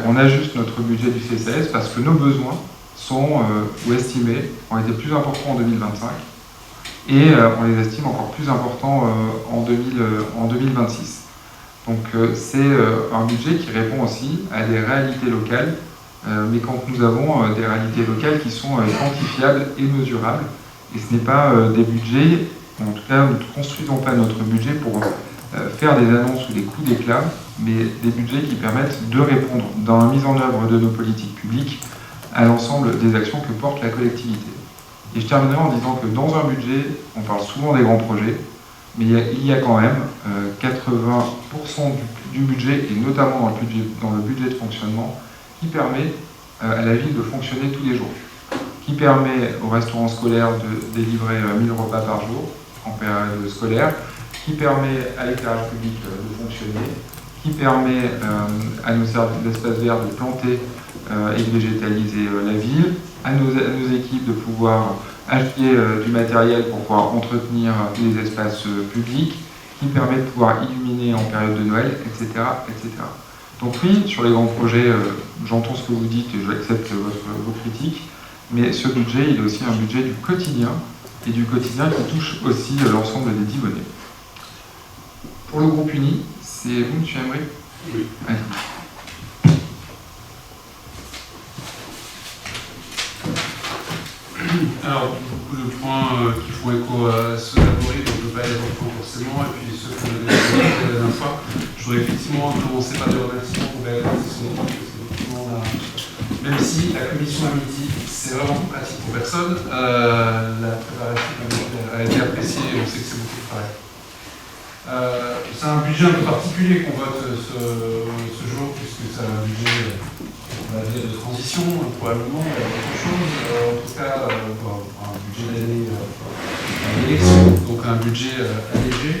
on ajuste notre budget du CCAS parce que nos besoins sont, ou estimés, ont été plus importants en 2025 et on les estime encore plus importants en 2026. Donc c'est un budget qui répond aussi à des réalités locales, mais quand nous avons des réalités locales qui sont quantifiables et mesurables, et ce n'est pas des budgets, en tout cas nous ne construisons pas notre budget pour faire des annonces ou des coups d'éclat, mais des budgets qui permettent de répondre dans la mise en œuvre de nos politiques publiques à l'ensemble des actions que porte la collectivité. Et je terminerai en disant que dans un budget, on parle souvent des grands projets, mais il y a quand même 80% du budget, et notamment dans le budget de fonctionnement, qui permet à la ville de fonctionner tous les jours, qui permet aux restaurants scolaires de délivrer 1000 repas par jour en période scolaire, qui permet à l'éclairage public de fonctionner, qui permet à nos services d'espace vert de planter et de végétaliser la ville, à nos équipes de pouvoir acheter du matériel pour pouvoir entretenir les espaces publics, qui permet de pouvoir illuminer en période de Noël, etc., etc. Donc oui, sur les grands projets, j'entends ce que vous dites et j'accepte vos critiques, mais ce budget, il est aussi un budget du quotidien, et du quotidien qui touche aussi l'ensemble des Divonnais. Pour le groupe uni, c'est vous, M. Emery?
Oui.
Allez.
Alors, beaucoup de points qui font écho à ceux d'Amaury, donc je ne peux pas les reprendre forcément, et puis ceux qu'on avait déjà la dernière fois. Je voudrais effectivement commencer par des remerciements pour Béatrice, parce qu'effectivement, même si la commission à midi, c'est vraiment pratique pour personne, la préparation a été appréciée et on sait que c'est beaucoup de travail. C'est un budget un peu particulier qu'on vote ce jour, puisque c'est un budget on va dire, de transition, probablement, autre chose. En tout cas, un budget d'année d'élection, donc un budget allégé.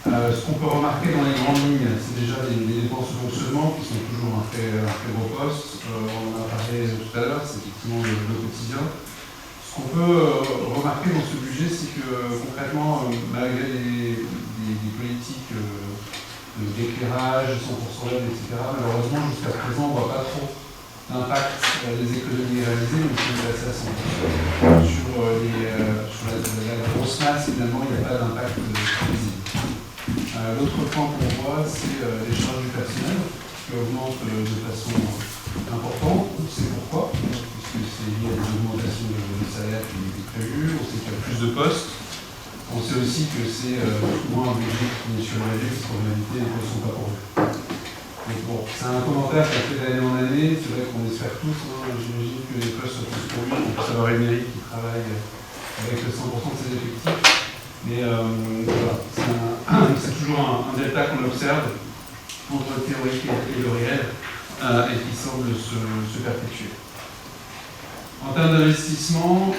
Ce qu'on peut remarquer dans les grandes lignes, c'est déjà les dépenses de fonctionnement qui sont toujours un très gros poste. On en a parlé tout à l'heure, c'est effectivement le quotidien. Ce qu'on peut remarquer dans ce budget, c'est que concrètement, malgré des politiques d'éclairage, 100% LED, etc., malheureusement, jusqu'à présent, on ne voit pas trop d'impact des économies réalisées, donc c'est assez à 100%. Sur la grosse masse, finalement, il n'y a pas d'impact visible. L'autre point qu'on voit, c'est les charges du personnel qui augmentent de façon importante. On sait pourquoi, puisque c'est lié à des augmentations de salaire qui étaient prévues, on sait qu'il y a plus de postes. On sait aussi que c'est souvent un budget qui est sur la régie, parce qu'en réalité, les postes ne sont pas pourvus. Donc bon, c'est un commentaire qu'on fait d'année en année, c'est vrai qu'on espère tous, j'imagine que les postes soient tous pourvus, qu'on puisse avoir une mairie qui travaille avec 100% de ses effectifs. Mais voilà, c'est toujours un delta qu'on observe entre le théorique et le réel, et qui semble se perpétuer. En termes d'investissement,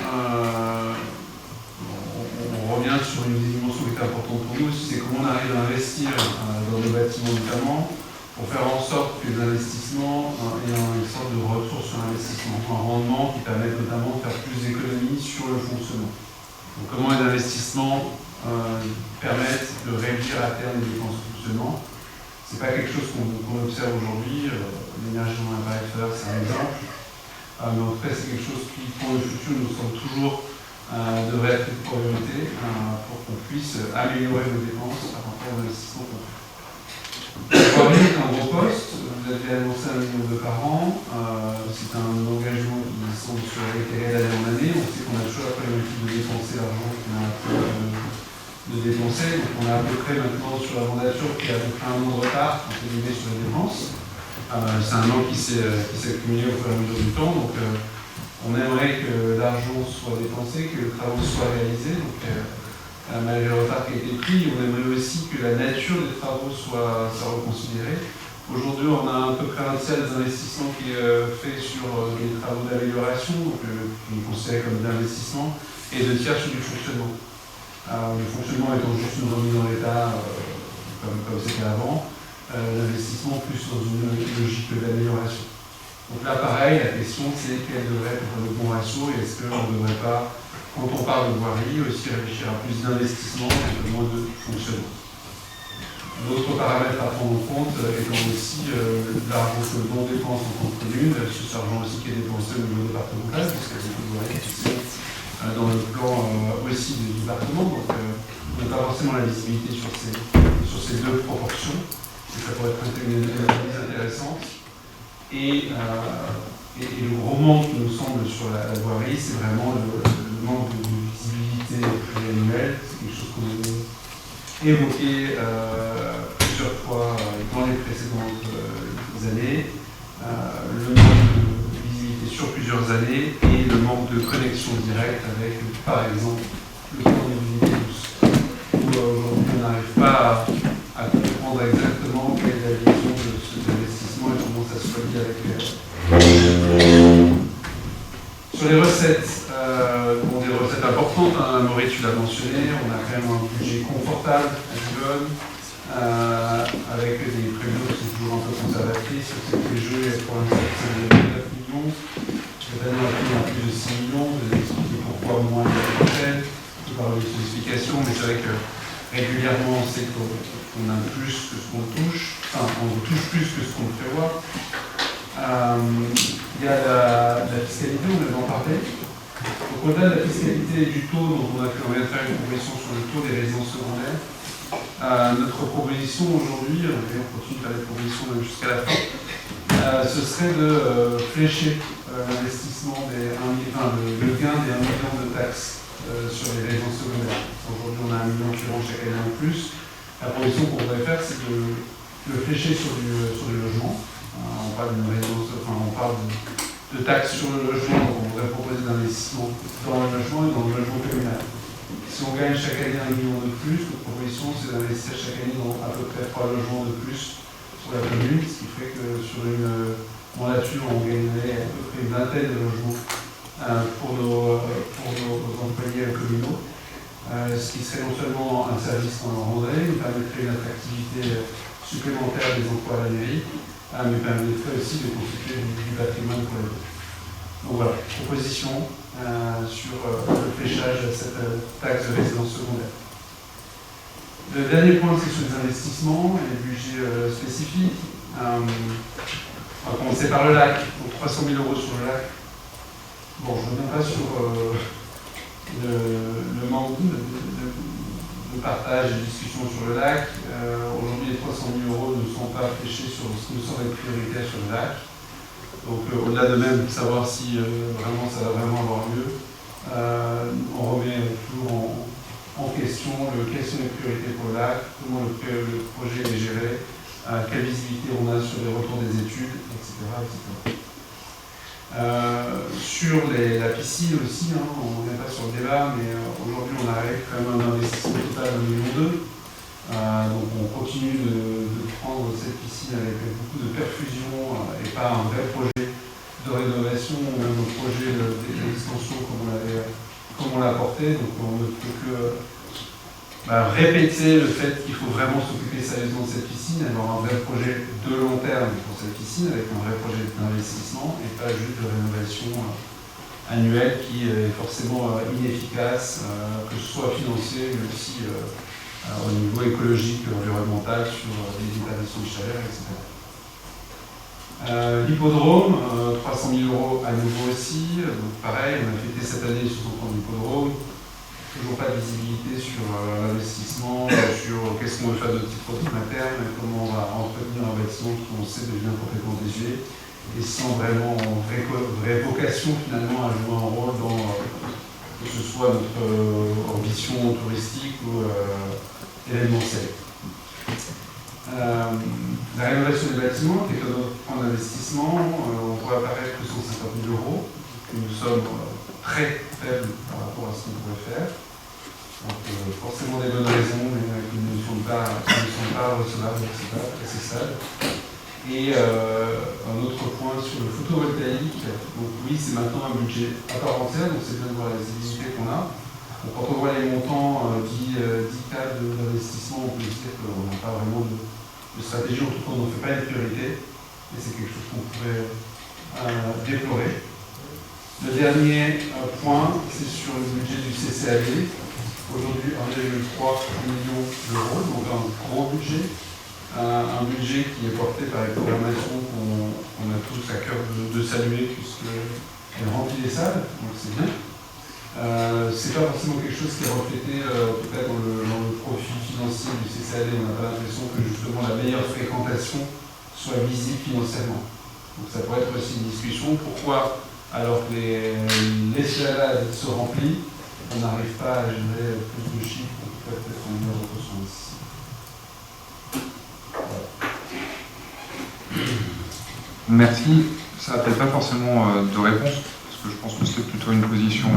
on revient sur une dimension qui est importante pour nous aussi, c'est comment on arrive à investir dans nos bâtiments notamment, pour faire en sorte que les investissements aient une sorte de retour sur investissement, un rendement qui permette notamment de faire plus d'économies sur le fonctionnement. Donc, comment les investissements permettent de réduire à terme les dépenses de fonctionnement. Ce n'est pas quelque chose qu'on observe aujourd'hui. L'énergie dans l'appareil solaire, c'est un exemple. Mais en tout cas, c'est quelque chose qui, pour le futur, nous semble toujours devrait être une priorité pour qu'on puisse améliorer nos dépenses par rapport aux investissements qu'on fait. Voirie est un gros poste. Vous avez annoncé 1 million par an. C'est un engagement qui semble se réitérer d'année en année. On sait qu'on a toujours la problématique de dépenser l'argent qu'on a de dépenser. Donc on a à peu près maintenant sur la mandature qui a à peu près 1 an de retard entre guillemets sur les dépenses. C'est un an qui s'est accumulé au fur et à mesure du temps. Donc on aimerait que l'argent soit dépensé, que les travaux soient réalisés. Donc malgré le retard qui a été pris, on aimerait aussi que la nature des travaux soit reconsidérée. Aujourd'hui, on a à peu près un tiers des investissements qui est fait sur les travaux d'amélioration, qui est considéré comme de l'investissement, et 2 tiers sur du fonctionnement. Le fonctionnement étant juste une remise en état, comme c'était avant, l'investissement plus dans une logique d'amélioration. Donc là, pareil, la question c'est quel devrait être le bon ratio, et est-ce qu'on ne devrait pas, quand on parle de voirie, aussi réfléchir à plus d'investissement et un peu moins de fonctionnement. D'autres paramètres à prendre en compte étant aussi l'argent que l'on dépense en tant que commune, cet argent aussi qui est dépensé au niveau départemental, puisque c'est une voirie qui sont dans le plan aussi du département, donc on n'a pas forcément la visibilité sur ces 2 proportions, et ça pourrait être une analyse intéressante. Et le gros manque qui nous semble sur la voirie, c'est vraiment le manque de visibilité pluriannuelle. C'est quelque chose qu'on a évoqué plusieurs fois dans les précédentes années. Le manque de visibilité sur plusieurs années et le manque de connexion directe avec, par exemple, le plan de mobilité douce. Où aujourd'hui on n'arrive pas à comprendre exactement quelle est la vision de cet investissement et comment ça se relie avec sur les recettes, des recettes importantes, hein, Maury, tu l'as mentionné, on a quand même un budget confortable à Divonne, avec des prévisions qui sont toujours un peu conservatrices. Les jeux, pour l'instant, c'est 9 millions. Cette année, on a plus de 6 millions. Vous avez expliqué pourquoi moins l'année prochaine. Je peux parler de ces explications, mais c'est vrai que régulièrement, on sait qu'on a plus que ce qu'on touche. Enfin, on touche plus que ce qu'on prévoit. Il y a la fiscalité, on vient d'en parler. Donc au-delà de la fiscalité et du taux, dont on vient de faire une proposition sur le taux des résidences secondaires, notre proposition aujourd'hui, et on continue de faire des propositions même jusqu'à la fin, ce serait de flécher l'investissement le gain des 1 million de taxes sur les résidences secondaires. Aujourd'hui, on a 1 million qui rentre chaque année en plus. La proposition qu'on voudrait faire, c'est de le flécher sur du logement. On parle d'une résidence, on parle de taxes sur le logement, donc on voudrait proposer d'investissement dans le logement et dans le logement communal. Si on gagne chaque année 1 million de plus, notre proposition, c'est d'investir chaque année dans à peu près 3 logements de plus sur la commune, ce qui ferait que sur une mandature, on gagnerait à peu près une vingtaine de logements pour nos employés communaux, ce qui serait non seulement un service qu'on leur rendrait, nous permettrait une attractivité supplémentaire des emplois à la mairie, mais permettrait aussi de constituer du patrimoine pour les autres. Donc voilà, proposition sur le fléchage de cette taxe de résidence secondaire. Le dernier point, c'est sur les investissements et les budgets spécifiques. On va commencer par le lac, donc 300 000 € sur le lac. Bon, je ne reviens pas sur le manque de partage et de discussion sur le lac. Aujourd'hui, les 300 000 € ne sont pas fléchés sur ce qui nous semble être prioritaire sur le lac. Donc, au-delà de même savoir si vraiment ça va vraiment avoir lieu, on remet toujours en question quelles sont les priorités pour le lac, comment le projet est géré, quelle visibilité on a sur les retours des études, etc. etc. Sur la piscine aussi, on ne revient pas sur le débat, mais aujourd'hui on arrive quand même à un investissement total de 1,2 million. Donc on continue de prendre cette piscine avec beaucoup de perfusion et pas un vrai projet de rénovation ou même un projet d'extension comme on l'a porté. Donc on ne peut que répéter le fait qu'il faut vraiment s'occuper sérieusement de cette piscine, avoir un vrai projet de long terme pour cette piscine avec un vrai projet d'investissement et pas juste de rénovation annuelle qui est forcément inefficace, que ce soit financier mais aussi au niveau écologique, environnemental, sur les établissements de chaleur, etc. L'hippodrome, 300 000 € à nouveau aussi. Donc pareil, on a fêté cette année sur son compte d'hippodrome. Toujours pas de visibilité sur l'investissement, sur qu'est-ce qu'on veut faire de titre à terme, comment on va entretenir un bâtiment qui on sait devient complètement désuet et sans vraiment vraie vocation finalement à jouer un rôle dans que ce soit notre ambition touristique ou événementielle. La rénovation des bâtiments, qui est un autre point d'investissement, on voit apparaître que 150 000 €, une somme très faible par rapport à ce qu'on pourrait faire. Donc forcément des bonnes raisons, mais qui ne sont pas recevables, assez stable. Et un autre point sur le photovoltaïque, donc oui, c'est maintenant un budget à part entière, donc c'est bien de voir la visibilité qu'on a. Donc, quand on voit les montants 10 cas d'investissement, on peut se dire qu'on n'a pas vraiment de stratégie, en tout cas on n'en fait pas une priorité, et c'est quelque chose qu'on pourrait déplorer. Le dernier point, c'est sur le budget du CCAD. Aujourd'hui, 1,3 million d'euros, donc un gros budget. Un budget qui est porté par les programmations qu'on a tous à cœur de saluer, puisqu'elle remplit les salles, donc c'est bien. C'est pas forcément quelque chose qui est reflété, en tout cas dans le profil financier du CCAD. On n'a pas l'impression que justement la meilleure fréquentation soit visible financièrement. Donc ça pourrait être aussi une discussion. Pourquoi, alors que les salades se remplissent, on n'arrive pas à générer plus de chiffres, en tout cas peut-être en meilleure ressources ici.
Merci. Ça n'appelle pas forcément de réponse, parce que je pense que c'est plutôt une position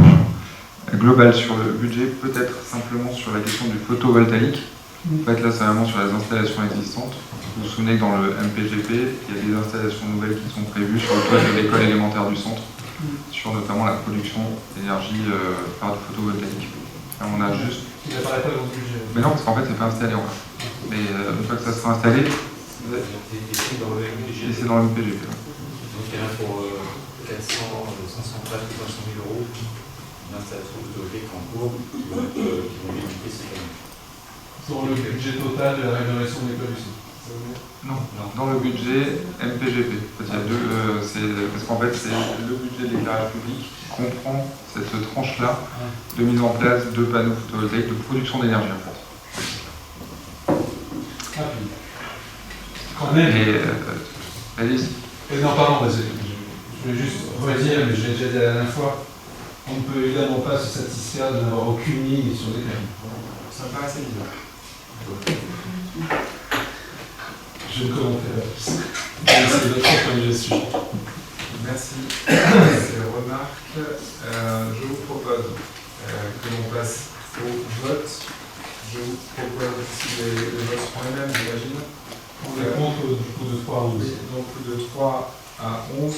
globale sur le budget, peut-être simplement sur la question du photovoltaïque. En fait, là, c'est vraiment sur les installations existantes. Vous vous souvenez que dans le MPGP, il y a des installations nouvelles qui sont prévues sur le toit de l'école élémentaire du centre, sur notamment la production d'énergie par du photovoltaïque. Là, on a juste...
Il n'apparaît pas dans le budget.
Mais non, parce qu'en fait, c'est pas installé encore. Mais une fois que ça sera installé,
c'est dans le MPGP.
c'est dans le MPGP.
Donc il y en a pour 500 plaques ou 500 000 € d'installation photovoltaïque en cours qui vont débuter cette année.
Sur le budget total de la rénovation des l'école du centre.
Non, dans le budget MPGP. En fait, il y a deux, parce qu'en fait, c'est le budget de l'éclairage public qui comprend cette tranche-là de mise en place de panneaux photovoltaïques de production d'énergie en fait.
Ah, puis. Quand même.
Allez-y.
Non, pardon, je voulais juste redire, mais je l'ai déjà dit la dernière fois, on ne peut évidemment pas se satisfaire de n'avoir aucune ligne sur les thèmes.
Ça me paraît assez bizarre.
Je ne commenterai pas plus. C'est votre point de vue.
Merci pour ces remarques. Je vous propose que l'on passe au vote. Je vous propose, si les votes seront les mêmes, j'imagine.
On est contre du coup de 3 à 11.
Donc de 3 à 11,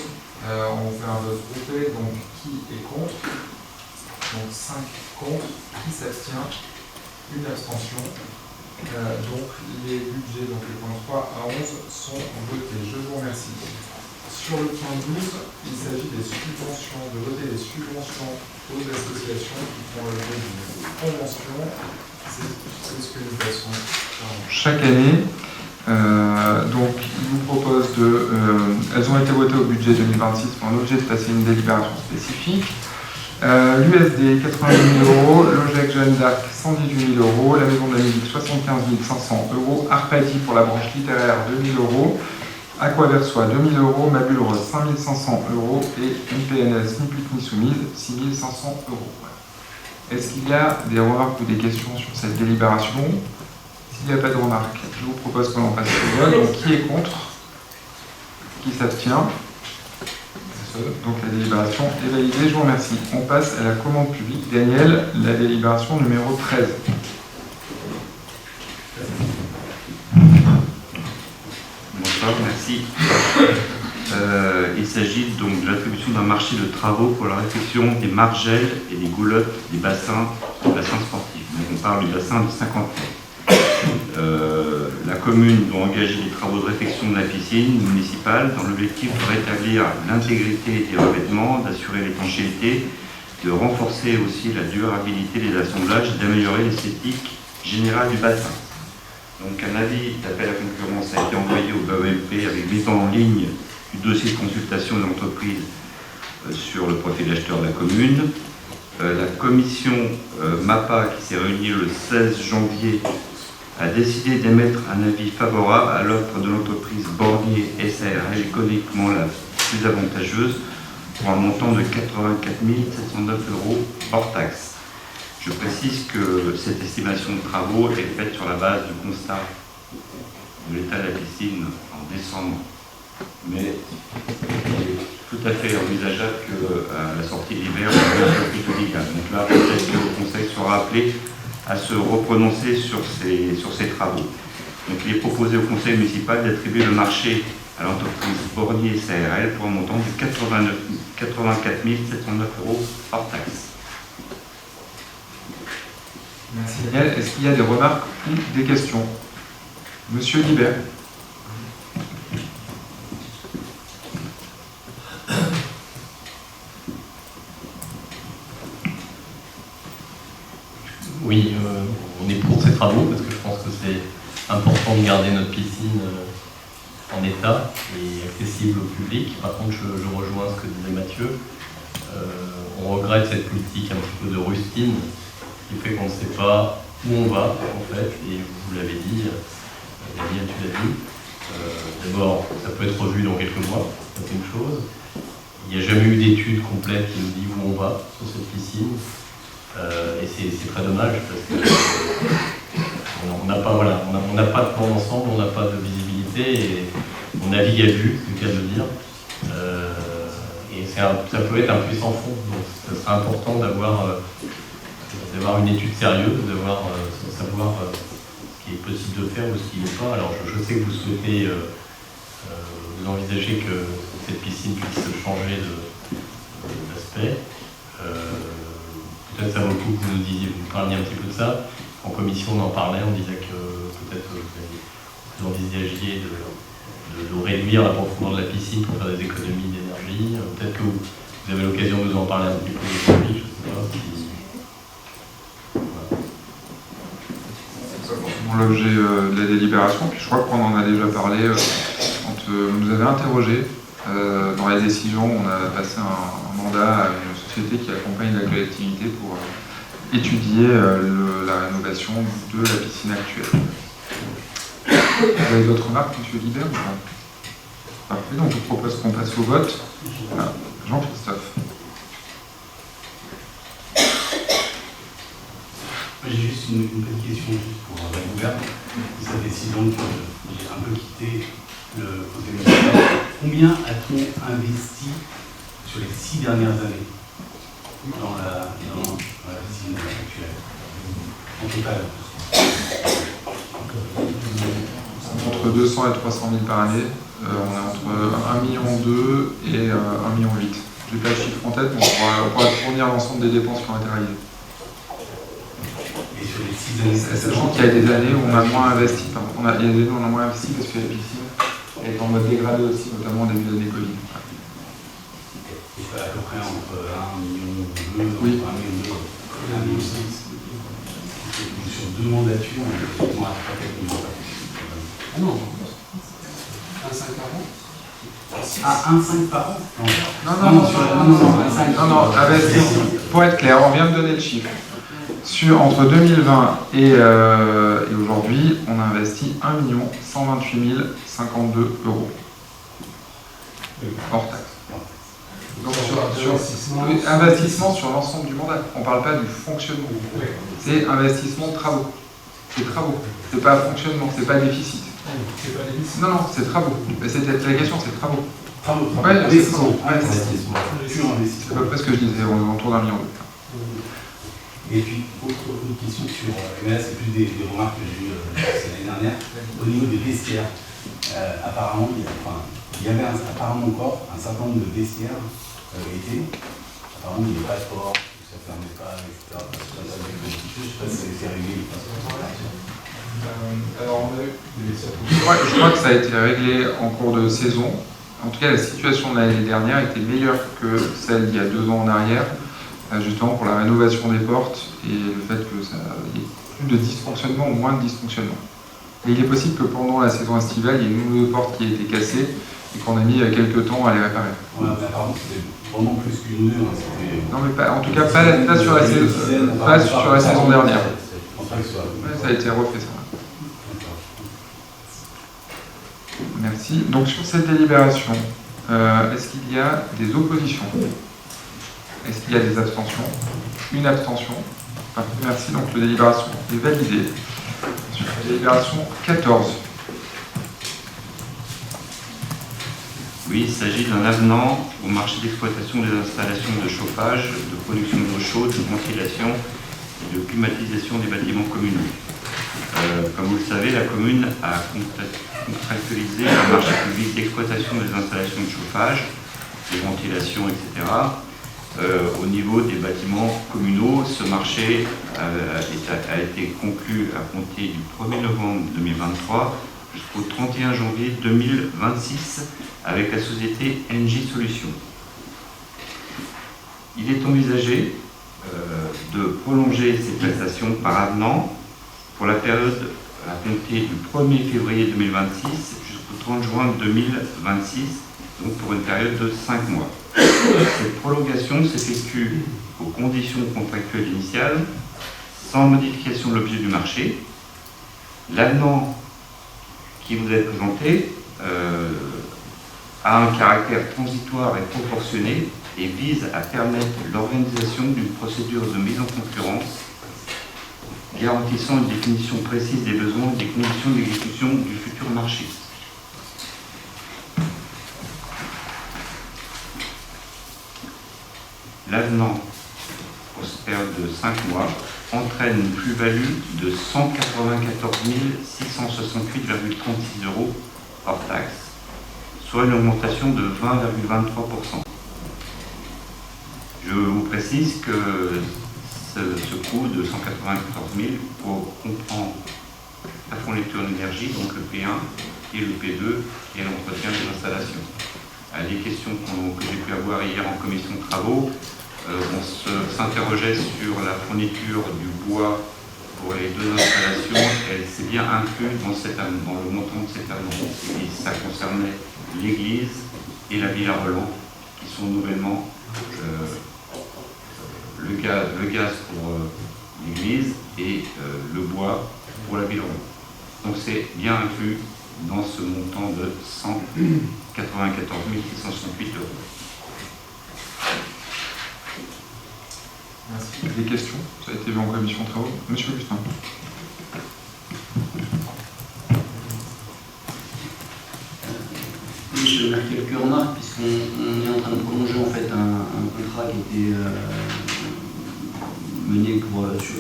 on fait un vote groupé. Donc qui est contre? Donc 5 contre. Qui s'abstient? Une abstention. Donc les budgets, donc les points 3 à 11 sont votés. Je vous remercie. Sur le point 12, il s'agit des subventions, de voter les subventions aux associations qui font l'objet d'une convention. C'est ce que nous passons.
Chaque année, donc il vous propose de... elles ont été votées au budget 2026 pour un objet de passer une délibération spécifique. L'USD 88 000 €, l'OGEC Jeanne d'Arc 118 000 €, la Maison de la Musique 75 500 €, Arpadi pour la branche littéraire 2 000 €, Aquaversois 2 000 €, Mabule Rose 5 500 € et MPNS ni pute ni soumise 6 500 €. Est-ce qu'il y a des remarques ou des questions sur cette délibération? S'il n'y a pas de remarques, je vous propose que l'on passe au vote. Donc qui est contre? Qui s'abstient? Donc la délibération est validée, je vous remercie. On passe à la commande publique. Daniel, la délibération numéro 13.
Bonsoir, merci. Il s'agit donc de l'attribution d'un marché de travaux pour la réfection des margelles et des goulottes des bassins sportifs. Donc on parle du bassin de 50 mètres. La commune doit engager les travaux de réfection de la piscine municipale dans l'objectif de rétablir l'intégrité des revêtements, d'assurer l'étanchéité, de renforcer aussi la durabilité des assemblages et d'améliorer l'esthétique générale du bassin. Donc un avis d'appel à concurrence a été envoyé au BAEMP avec mise en ligne du dossier de consultation de l'entreprise sur le profil d'acheteur de la commune. La commission MAPA qui s'est réunie le 16 janvier a décidé d'émettre un avis favorable à l'offre de l'entreprise Bornier SARL, économiquement la plus avantageuse, pour un montant de 84 709 € hors taxe. Je précise que cette estimation de travaux est faite sur la base du constat de l'état de la piscine en décembre, mais il est tout à fait envisageable qu'à la sortie de l'hiver, on ait un peu plus de dégâts. Donc là, peut-être que le Conseil sera appelé à se reprononcer sur ces travaux. Donc il est proposé au Conseil municipal d'attribuer le marché à l'entreprise Bornier SARL pour un montant de 84 709 € hors taxe.
Merci Daniel. Est-ce qu'il y a des remarques ou des questions? Monsieur Libert.
Oui, on est pour ces travaux parce que je pense que c'est important de garder notre piscine en état et accessible au public. Par contre, je rejoins ce que disait Mathieu. On regrette cette politique un petit peu de rustine qui fait qu'on ne sait pas où on va en fait, et vous l'avez dit, Daniel, tu l'as dit. D'abord, ça peut être revu dans quelques mois, c'est une chose. Il n'y a jamais eu d'étude complète qui nous dit où on va sur cette piscine. Et c'est très dommage parce que on n'a pas de plan d'ensemble, on n'a pas de visibilité et on navigue à vue, c'est le cas de le dire. Et ça peut être un puissant fond, donc ce sera important d'avoir une étude sérieuse, savoir ce qui est possible de faire ou ce qui n'est pas. Alors je sais que vous souhaitez, vous envisagez que cette piscine puisse changer d'aspect. Peut-être ça vaut le coup que vous nous disiez, vous parliez un petit peu de ça. En commission, on en parlait, on disait que peut-être vous envisagiez de réduire la profondeur de la piscine pour faire des économies d'énergie. Peut-être que vous avez l'occasion de nous en parler un petit peu aujourd'hui, je ne sais pas si...
C'est pas forcément l'objet de la délibération. Puis je crois qu'on en a déjà parlé quand vous nous avez interrogé. Dans la décision, on a passé un mandat à une société qui accompagne la collectivité pour étudier la rénovation de la piscine actuelle. Vous avez d'autres remarques, M. Guibert, ou pas? Parfait, donc je vous propose qu'on passe au vote. Voilà. Jean-Christophe.
J'ai juste une petite question juste pour la gouverne. Ça décide donc que j'ai un peu quitté le côté municipal. Combien a-t-on investi sur les 6 dernières années dans la piscine actuelle en total?
Entre 200 et 300 000 par année. On est entre 1,2 million et 1,8 million. Je n'ai pas le chiffre en tête, mais on pourra fournir l'ensemble des dépenses qui ont été réalisées.
Et sur les 6 années,
sachant qu'il y a des années où on a moins investi. Il y a des années où on a moins investi parce que la piscine est en mode dégradé aussi, notamment au début de l'année Covid.
Et à peu près entre 1,2 million,
oui.
1,6 million. Sur 2 mandatures, on est à 3-4 millions.
Ah non, 1,5 par an.
Ah, 1,5 par an?
Non, pour être clair, on vient de donner le chiffre. Entre 2020 et aujourd'hui, on a investi 1 128 052 euros hors taxe. Donc investissement sur l'ensemble du mandat. On ne parle pas du fonctionnement. C'est investissement de travaux. C'est travaux. C'est pas fonctionnement, c'est pas déficit. Non, c'est travaux. La question, c'est travaux.
Travaux.
Ouais, c'est travaux.
C'est
à peu près ce que je disais, autour d'1,2 million.
Et puis, autre question sur, mais là c'est plus des remarques que j'ai eues l'année dernière, au niveau des vestiaires. Apparemment, il y avait apparemment encore un certain nombre de vestiaires été. Apparemment, il n'y avait pas de sport, ça ne fermait pas, etc. Je ne sais pas si ça a été réglé.
Alors, on a eu des vestiaires.
Je crois que ça a été réglé en cours de saison. En tout cas, la situation de l'année dernière était meilleure que celle d'il y a 2 ans en arrière, justement pour la rénovation des portes et le fait que ça y ait plus de dysfonctionnement ou moins de dysfonctionnement. Et il est possible que pendant la saison estivale, il y ait une ou deux portes qui aient été cassées et qu'on a mis quelques temps à les réparer.
Ouais, mais apparemment, c'était vraiment plus qu'une ou deux.
Non, mais pas, en tout cas, pas sur la saison dernière. Ça a été refait, ça. Merci. Donc sur cette délibération, est-ce qu'il y a des oppositions? Est-ce qu'il y a des abstentions? Une abstention. Parfait, merci. Donc la délibération est validée. Sur la délibération 14.
Oui, il s'agit d'un avenant au marché d'exploitation des installations de chauffage, de production d'eau chaude, de ventilation et de climatisation des bâtiments communaux. Comme vous le savez, la commune a contractualisé un marché public d'exploitation des installations de chauffage, de ventilation, etc. Au niveau des bâtiments communaux, ce marché a été conclu à compter du 1er novembre 2023 jusqu'au 31 janvier 2026 avec la société NJ Solutions. Il est envisagé de prolonger ces prestations par avenant pour la période à compter du 1er février 2026 jusqu'au 30 juin 2026, donc pour une période de 5 mois. Cette prolongation s'effectue aux conditions contractuelles initiales, sans modification de l'objet du marché. L'avenant qui vous est présenté a un caractère transitoire et proportionné et vise à permettre l'organisation d'une procédure de mise en concurrence garantissant une définition précise des besoins et des conditions d'exécution du futur marché. L'avenant, pour cette période de 5 mois, entraîne une plus-value de 194 668,36 € hors taxe, soit une augmentation de 20,23%. Je vous précise que ce coût de 194 000 comprend la fourniture d'énergie, donc le P1 et le P2 et l'entretien des installations. À des questions que j'ai pu avoir hier en commission de travaux, on s'interrogeait sur la fourniture du bois pour les deux installations, c'est bien inclus dans le montant de cet amendement. Et ça concernait l'église et la Villa Roland, qui sont nouvellement le gaz pour l'église et le bois pour la Villa Roland. Donc c'est bien inclus dans ce montant de 194 668 €.
Merci. Des questions? Ça a été vu en commission de travaux. Monsieur Augustin.
Oui, je vais faire quelques remarques, puisqu'on est en train de prolonger en fait un contrat qui était mené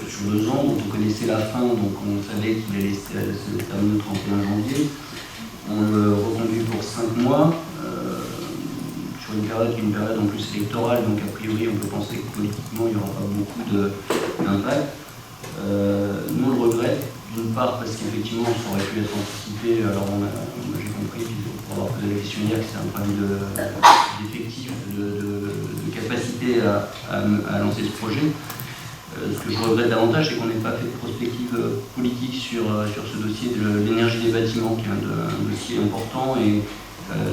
sur 2 ans, dont on connaissait la fin, donc on savait qu'il allait se terminer le 31 janvier. On le reconduit pour 5 mois, sur une période qui est une période en plus électorale, donc a priori on peut penser que politiquement il n'y aura pas beaucoup d'impact. Nous on le regrette, d'une part parce qu'effectivement ça aurait pu être anticipé, alors j'ai compris, pour avoir posé la question hier, que c'est un problème d'effectif, de capacité à lancer ce projet. Ce que je regrette davantage, c'est qu'on n'ait pas fait de prospective politique sur ce dossier de l'énergie des bâtiments, qui est un dossier important, et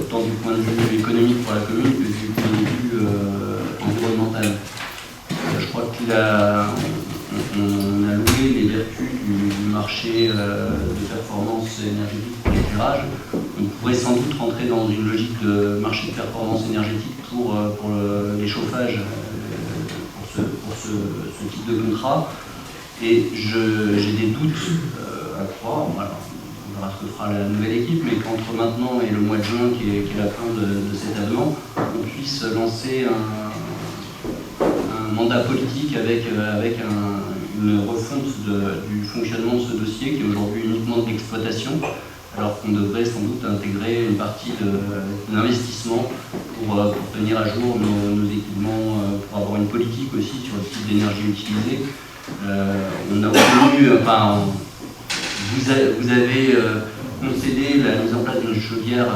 tant du point de vue économique pour la commune que du point de vue environnemental. Je crois qu'on a loué les vertus du marché de performance énergétique pour l'éclairage. On pourrait sans doute rentrer dans une logique de marché de performance énergétique pour les chauffages, pour ce type de contrat, et j'ai des doutes à croire, voilà, on verra ce que fera la nouvelle équipe, mais qu'entre maintenant et le mois de juin, qui est la fin de cet avenant, on puisse lancer un mandat politique avec une refonte du fonctionnement de ce dossier, qui est aujourd'hui uniquement de l'exploitation, alors qu'on devrait sans doute intégrer une partie de l'investissement pour tenir à jour nos équipements, pour avoir une politique aussi sur le type d'énergie utilisée. On a obtenu, vous avez concédé la mise en place d'une chaudière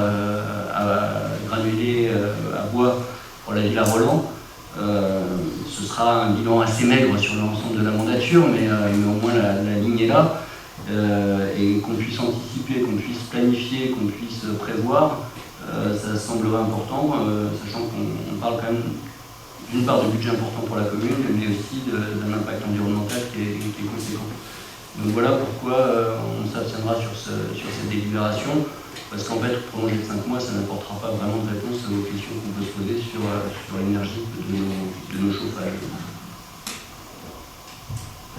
à granulés à bois pour la Villa Roland. Ce sera un bilan assez maigre sur l'ensemble de la mandature, mais au moins la ligne est là. Et qu'on puisse anticiper, qu'on puisse planifier, qu'on puisse prévoir, ça semblerait important, sachant qu'on parle quand même d'une part de budget important pour la commune, mais aussi d'un impact environnemental qui est conséquent. Donc voilà pourquoi on s'abstiendra sur cette délibération, parce qu'en fait, prolonger de 5 mois, ça n'apportera pas vraiment de réponse aux questions qu'on peut se poser sur l'énergie de nos chauffages.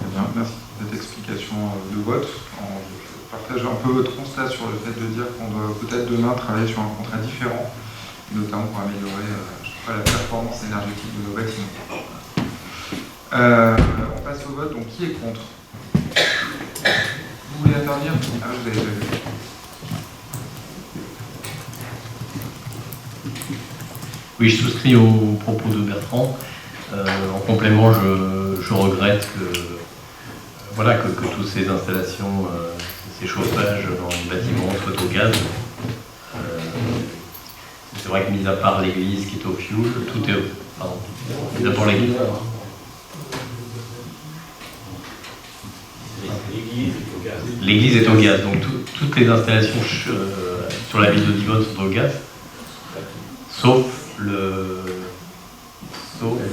Très bien, merci pour cette explication de vote. Je partage un peu votre constat sur le fait de dire qu'on doit peut-être demain travailler sur un contrat différent, notamment pour améliorer la performance énergétique de nos bâtiments. On passe au vote, donc qui est contre? Vous voulez intervenir? Ah, je vous avais déjà vu.
Oui, je souscris aux propos de Bertrand. En complément, je regrette que toutes ces installations, ces chauffages dans les bâtiments soient au gaz. C'est vrai que mis à part l'église qui est au fioul, tout est au... Pardon. Mis à part l'église. L'église est au gaz, donc toutes les installations sur la ville de Divonne sont au gaz, sauf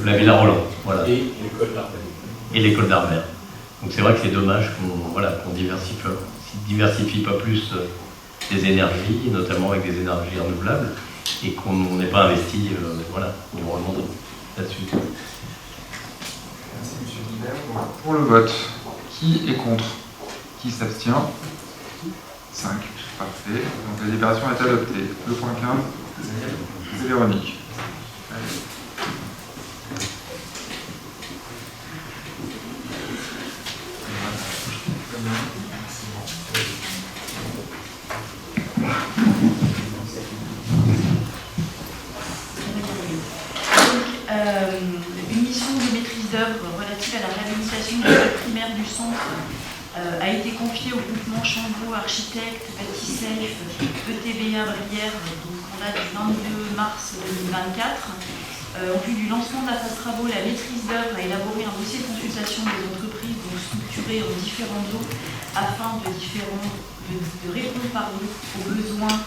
la Villa Roland. Voilà.
Et l'école d'Armer.
Et l'école d'Armer. Donc c'est vrai que c'est dommage qu'on diversifie pas plus les énergies, notamment avec des énergies renouvelables, et qu'on n'ait pas investi là-dessus.
Merci M. Guibert. Pour le vote, qui est contre? Qui s'abstient? 5. Parfait. Donc la délibération est adoptée. Le point 15, c'est Véronique. Allez.
Une mission de maîtrise d'œuvre relative à la réhabilitation de l'école primaire du centre a été confiée au groupement Chambreau Architectes, Bâti-Safe, ETBA Brière, donc on a du 22 mars 2024. En vue du lancement de la phase travaux, la maîtrise d'œuvre a élaboré un dossier de consultation des entreprises, donc structurés en différents lots afin de répondre aux besoins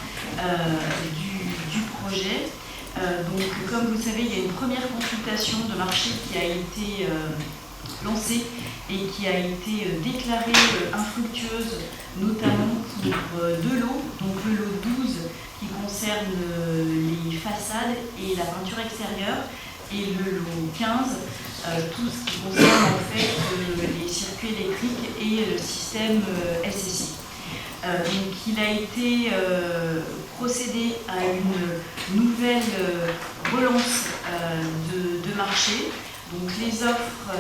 du projet. Donc, comme vous le savez, il y a une première consultation de marché qui a été lancée et qui a été déclarée infructueuse, notamment pour deux lots, donc le lot 12 qui concerne les façades et la peinture extérieure, et le lot 15, tout ce qui concerne en fait les circuits électriques et le système SSI. Donc il a été procédé à une nouvelle relance de marché. Donc les offres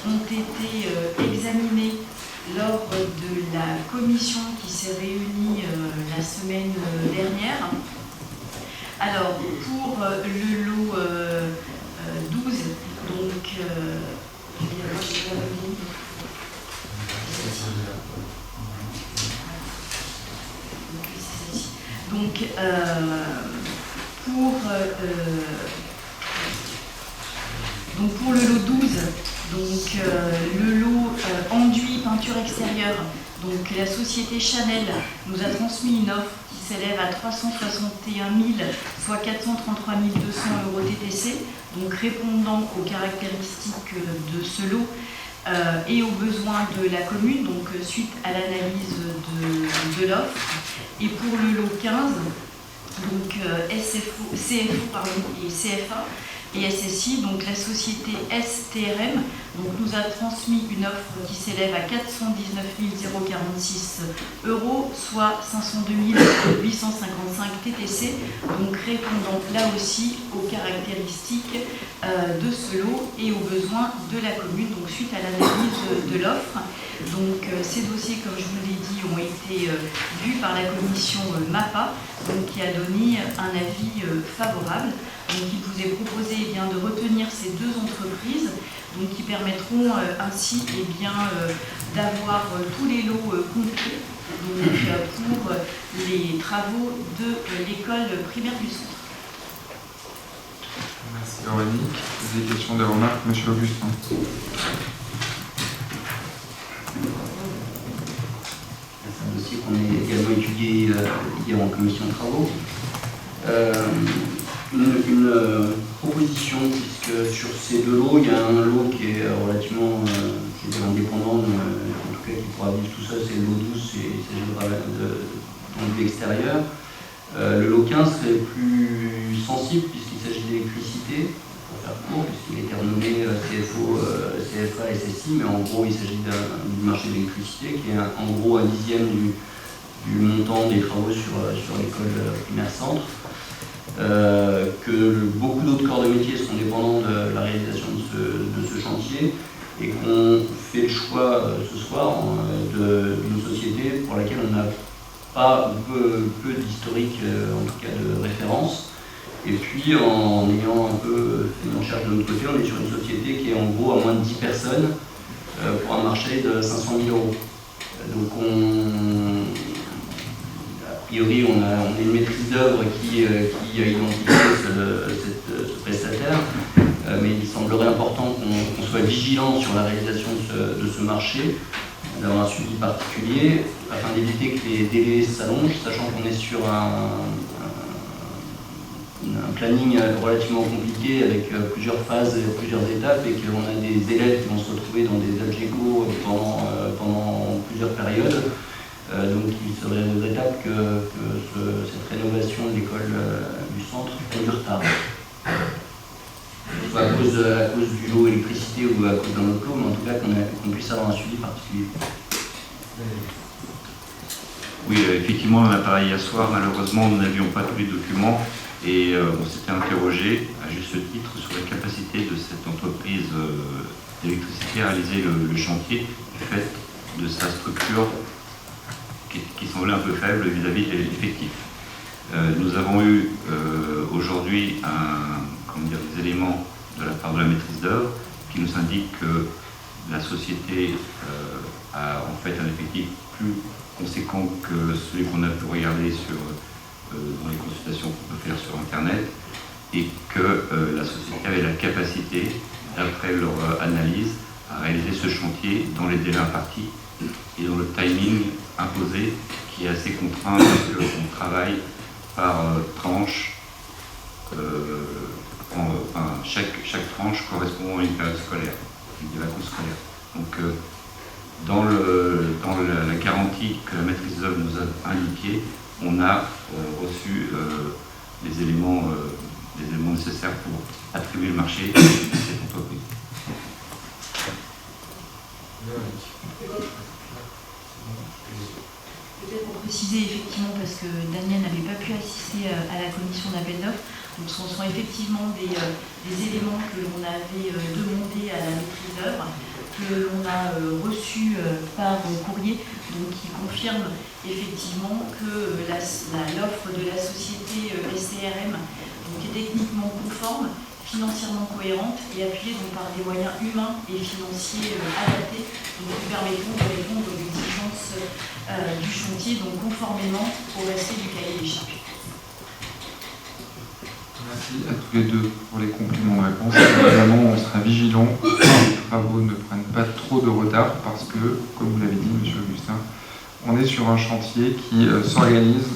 ont été examinées lors de la commission qui s'est réunie la semaine dernière. Alors pour le lot 12, donc donc pour le lot 12, donc le lot enduit peinture extérieure, donc la société Chanel nous a transmis une offre qui s'élève à 361 000, soit 433 200 € TTC, donc répondant aux caractéristiques de ce lot et aux besoins de la commune, donc suite à l'analyse de l'offre. Et pour le lot 15, donc CFO et CFA et SSI, donc la société STRM, donc nous a transmis une offre qui s'élève à 419 046 €, soit 502 855 TTC, donc répondant là aussi aux caractéristiques de ce lot et aux besoins de la commune, donc suite à l'analyse de l'offre. Donc ces dossiers, comme je vous l'ai dit, ont été vus par la commission MAPA, donc, qui a donné un avis favorable. Donc il vous est proposé de retenir ces deux entreprises, donc, qui permettront ainsi d'avoir tous les lots complets pour les travaux de l'école primaire du centre.
Merci Véronique. Des questions, des remarques, Monsieur Augustin.
C'est un dossier qu'on a également étudié hier en commission de travaux. Une proposition, puisque sur ces deux lots, il y a un lot qui est relativement indépendant, en tout cas qui pourra vivre tout seul, c'est le lot 12, il s'agit de l'extérieur. Le lot 15 serait plus sensible puisqu'il s'agit d'électricité, pour faire court, puisqu'il a été renommé CFO, CFA, SSI, mais en gros il s'agit du marché de l'électricité qui est en gros un dixième du montant des travaux sur l'école primaire centre. Que beaucoup d'autres corps de métier sont dépendants de la réalisation de ce chantier et qu'on fait le choix ce soir d'une société pour laquelle on n'a pas peu d'historique, en tout cas de référence. Et puis en ayant un peu fait une recherche de notre côté, on est sur une société qui est en gros à moins de 10 personnes pour un marché de 500 000 €. Donc a priori, on a une maîtrise d'œuvre qui a identifié ce prestataire, mais il semblerait important qu'on soit vigilant sur la réalisation de ce marché, d'avoir un suivi particulier, afin d'éviter que les délais s'allongent, sachant qu'on est sur un planning relativement compliqué avec plusieurs phases et plusieurs étapes, et qu'on a des élèves qui vont se retrouver dans des algécos pendant plusieurs périodes. Donc il serait regrettable que cette rénovation de l'école du centre prenne du retard. Soit à cause du lot électricité ou à cause d'un autre lot, mais en tout cas qu'on puisse avoir un suivi particulier.
Oui, effectivement, on a parlé hier soir, malheureusement nous n'avions pas tous les documents et on s'était interrogé à juste titre sur la capacité de cette entreprise d'électricité à réaliser le chantier du fait de sa structure qui semblait un peu faible vis-à-vis de l'effectif. Nous avons eu aujourd'hui des éléments de la part de la maîtrise d'œuvre qui nous indiquent que la société a en fait un effectif plus conséquent que celui qu'on a pu regarder dans les consultations qu'on peut faire sur Internet, et que la société avait la capacité, d'après leur analyse, à réaliser ce chantier dans les délais impartis et dans le timing imposé qui est assez contraint parce qu'on travaille par tranche. Chaque tranche correspond à une période scolaire, des vacances scolaires. Donc, dans la garantie que la maîtrise d'œuvre nous a indiquée, on a reçu les éléments nécessaires pour attribuer le marché à cette entreprise.
Peut-être pour préciser effectivement, parce que Daniel n'avait pas pu assister à la commission d'appel d'offres, donc ce sont effectivement des éléments que l'on avait demandé à la maîtrise d'œuvre, que l'on a reçus par courrier, donc qui confirme effectivement que l'offre de la société SCRM donc, est techniquement conforme, financièrement cohérente et appuyée donc, par des moyens humains et financiers adaptés, donc, qui permettront de répondre aux exigences du chantier, donc conformément au respect du cahier des charges.
Merci à tous les deux pour les compléments de réponse. Évidemment, on sera vigilant que les travaux ne prennent pas trop de retard parce que, comme vous l'avez dit, M. Augustin, on est sur un chantier qui s'organise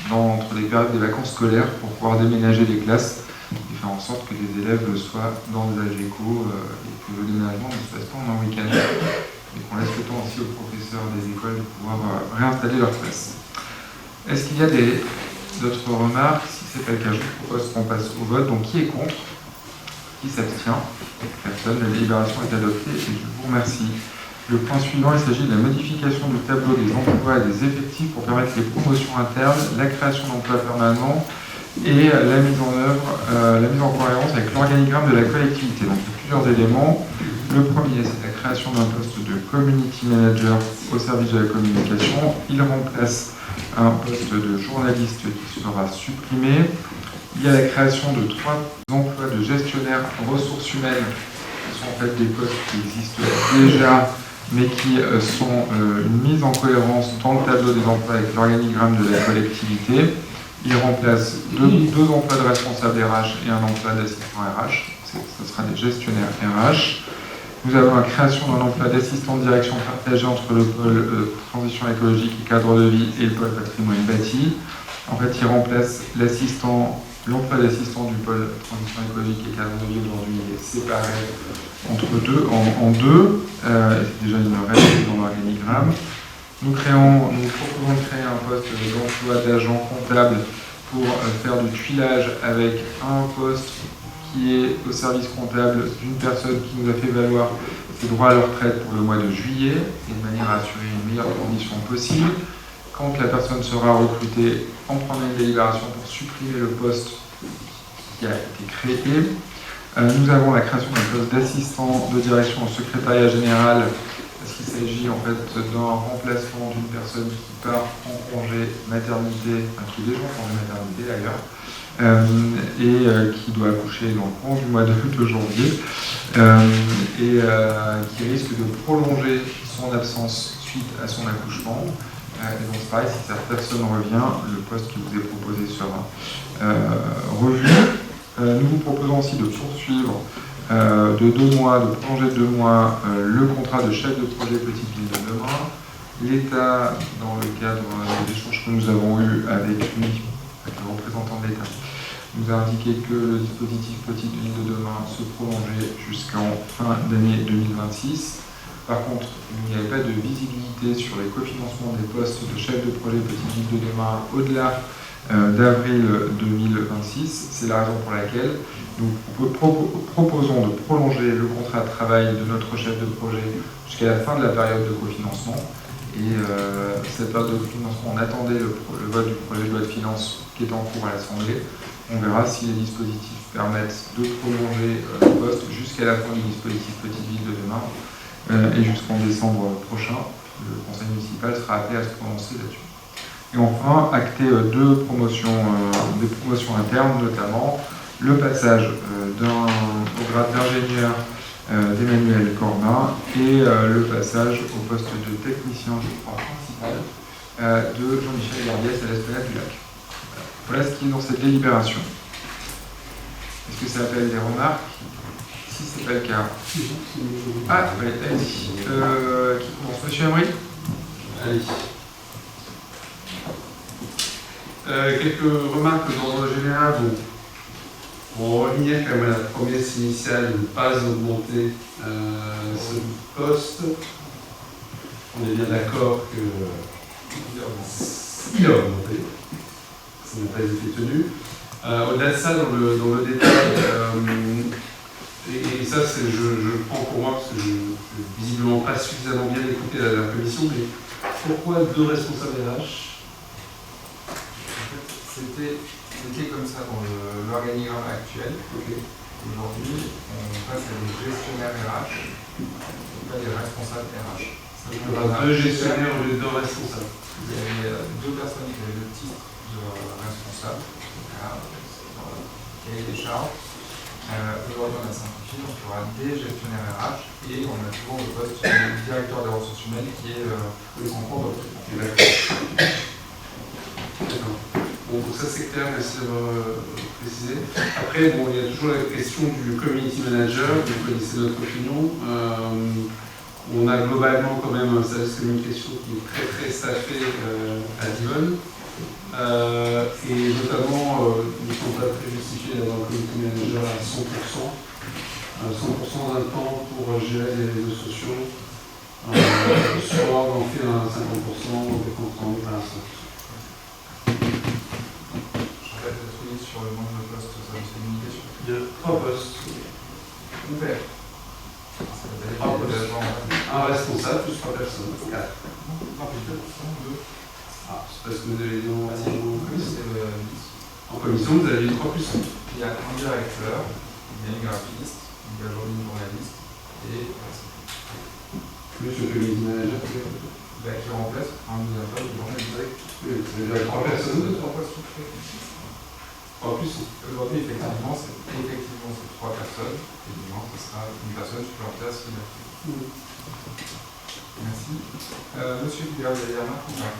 entre les périodes des vacances scolaires pour pouvoir déménager les classes et faire en sorte que les élèves soient dans les AGECO et que le déménagement ne se fasse pas en un week-end et qu'on laisse le temps aussi aux professeurs des écoles de pouvoir réinstaller leurs classes. Est-ce qu'il y a d'autres remarques? Si ce n'est pas le cas, je vous propose qu'on passe au vote. Donc qui est contre? Qui s'abstient? Personne. La délibération est adoptée et je vous remercie. Le point suivant, il s'agit de la modification du tableau des emplois et des effectifs pour permettre les promotions internes, la création d'emplois permanents et la mise en cohérence avec l'organigramme de la collectivité. Donc il y a plusieurs éléments. Le premier, c'est la création d'un poste de community manager au service de la communication. Il remplace un poste de journaliste qui sera supprimé. Il y a la création de 3 emplois de gestionnaire ressources humaines, qui sont en fait des postes qui existent déjà, mais qui sont une mise en cohérence dans le tableau des emplois avec l'organigramme de la collectivité. Il remplace deux emplois de responsable RH et un emploi d'assistant RH. Ce sera des gestionnaires RH. Nous avons la création d'un emploi d'assistant de direction partagé entre le pôle transition écologique et cadre de vie et le pôle patrimoine bâti. En fait, il remplace l'emploi d'assistant du pôle transition écologique et cadre de vie aujourd'hui est séparé en deux. C'est déjà une règle dans l'organigramme. Nous proposons de créer un poste d'emploi d'agent comptable pour faire du tuilage avec un poste qui est au service comptable d'une personne qui nous a fait valoir ses droits à la retraite pour le mois de juillet, et de manière à assurer une meilleure condition possible. Quand la personne sera recrutée, on prendra une délibération pour supprimer le poste qui a été créé. Nous avons la création d'un poste d'assistant de direction au secrétariat général, parce qu'il s'agit en fait d'un remplacement d'une personne qui part en congé maternité, qui est déjà en congé maternité d'ailleurs, et qui doit accoucher dans le courant du mois de janvier, et qui risque de prolonger son absence suite à son accouchement. Et donc c'est pareil, si cette personne revient, le poste qui vous est proposé sera revu. Nous vous proposons aussi de poursuivre de 2 mois, de prolonger de 2 mois le contrat de chef de projet Petite Ville de demain. L'État, dans le cadre des échanges que nous avons eus avec lui, avec le représentant de l'État, nous a indiqué que le dispositif Petite Ville de demain se prolongeait jusqu'en fin d'année 2026. Par contre, il n'y avait pas de visibilité sur les cofinancements des postes de chef de projet Petite Ville de demain au-delà d'avril 2026. C'est la raison pour laquelle nous proposons de prolonger le contrat de travail de notre chef de projet jusqu'à la fin de la période de cofinancement. Et cette période de cofinancement, on attendait le vote du projet de loi de finances qui est en cours à l'Assemblée. On verra si les dispositifs permettent de prolonger le poste jusqu'à la fin du dispositif Petite Ville de demain. Et jusqu'en décembre prochain, le conseil municipal sera appelé à se prononcer là-dessus. Et enfin, acter des promotions internes, notamment le passage au grade d'ingénieur d'Emmanuel Corbin et le passage au poste de technicien, je crois, principal de Jean-Michel Gardiès à l'Esplanade du Lac. Voilà ce qui est dans cette délibération. Est-ce que ça appelle des remarques? Si ce n'est pas le cas. Ah, allez, allez-y. Qui commence? Monsieur Amri?
Allez. Quelques remarques d'ordre général. On revenir quand même à la promesse initiale de ne pas augmenter ce poste. On est bien d'accord que il a augmenté. Ça n'a pas été tenu. Au-delà de ça, dans le détail, et ça, je le prends pour moi parce que je n'ai visiblement pas suffisamment bien écouté la commission, mais pourquoi 2 responsables RH?
C'était comme ça dans l'organigramme actuel. Okay. Aujourd'hui, on passe à des gestionnaires RH, pas des responsables RH.
Il y aura 2 gestionnaires au lieu de 2 responsables.
Il y avait 2 personnes qui avaient le titre de responsable, dans le cahier des charges. Aujourd'hui, on a simplifié, donc il y aura des gestionnaires RH et on a toujours le poste de directeur des ressources humaines qui est en cours de recrutement.
D'accord. Bon, donc ça c'est clair, merci d'avoir précisé. Après, bon, il y a toujours la question du community manager, vous connaissez notre opinion. On a globalement quand même un service de communication qui est très staffé à Divonne. Et notamment, nous ne sommes pas très justifiés d'avoir un community manager à 100%. 100% d'un temps pour gérer les réseaux sociaux. Soit on en fait un 50%, dès qu'on en est à 100%.
Sur le nombre de postes service de communication.
Il y a 3 postes.
Ouvert.
Un responsable plus 3 personnes. 4.
Non, plus 2.
Ah, c'est parce que vous avez dit en commission. En commission, vous avez dit 3 plus 1.
Il y a un directeur, il y a une graphiste, il y a une journaliste et
plus le community manager
qui remplace un deuxième poste de journaliste.
Oui, vous avez 3 personnes.
3 postes.
3 plus 1.
Aujourd'hui, effectivement, c'est 3 personnes. Et demain, ce sera une personne supplémentaire s'il y a. Merci. Monsieur Guillaume, vous avez la main ou pas?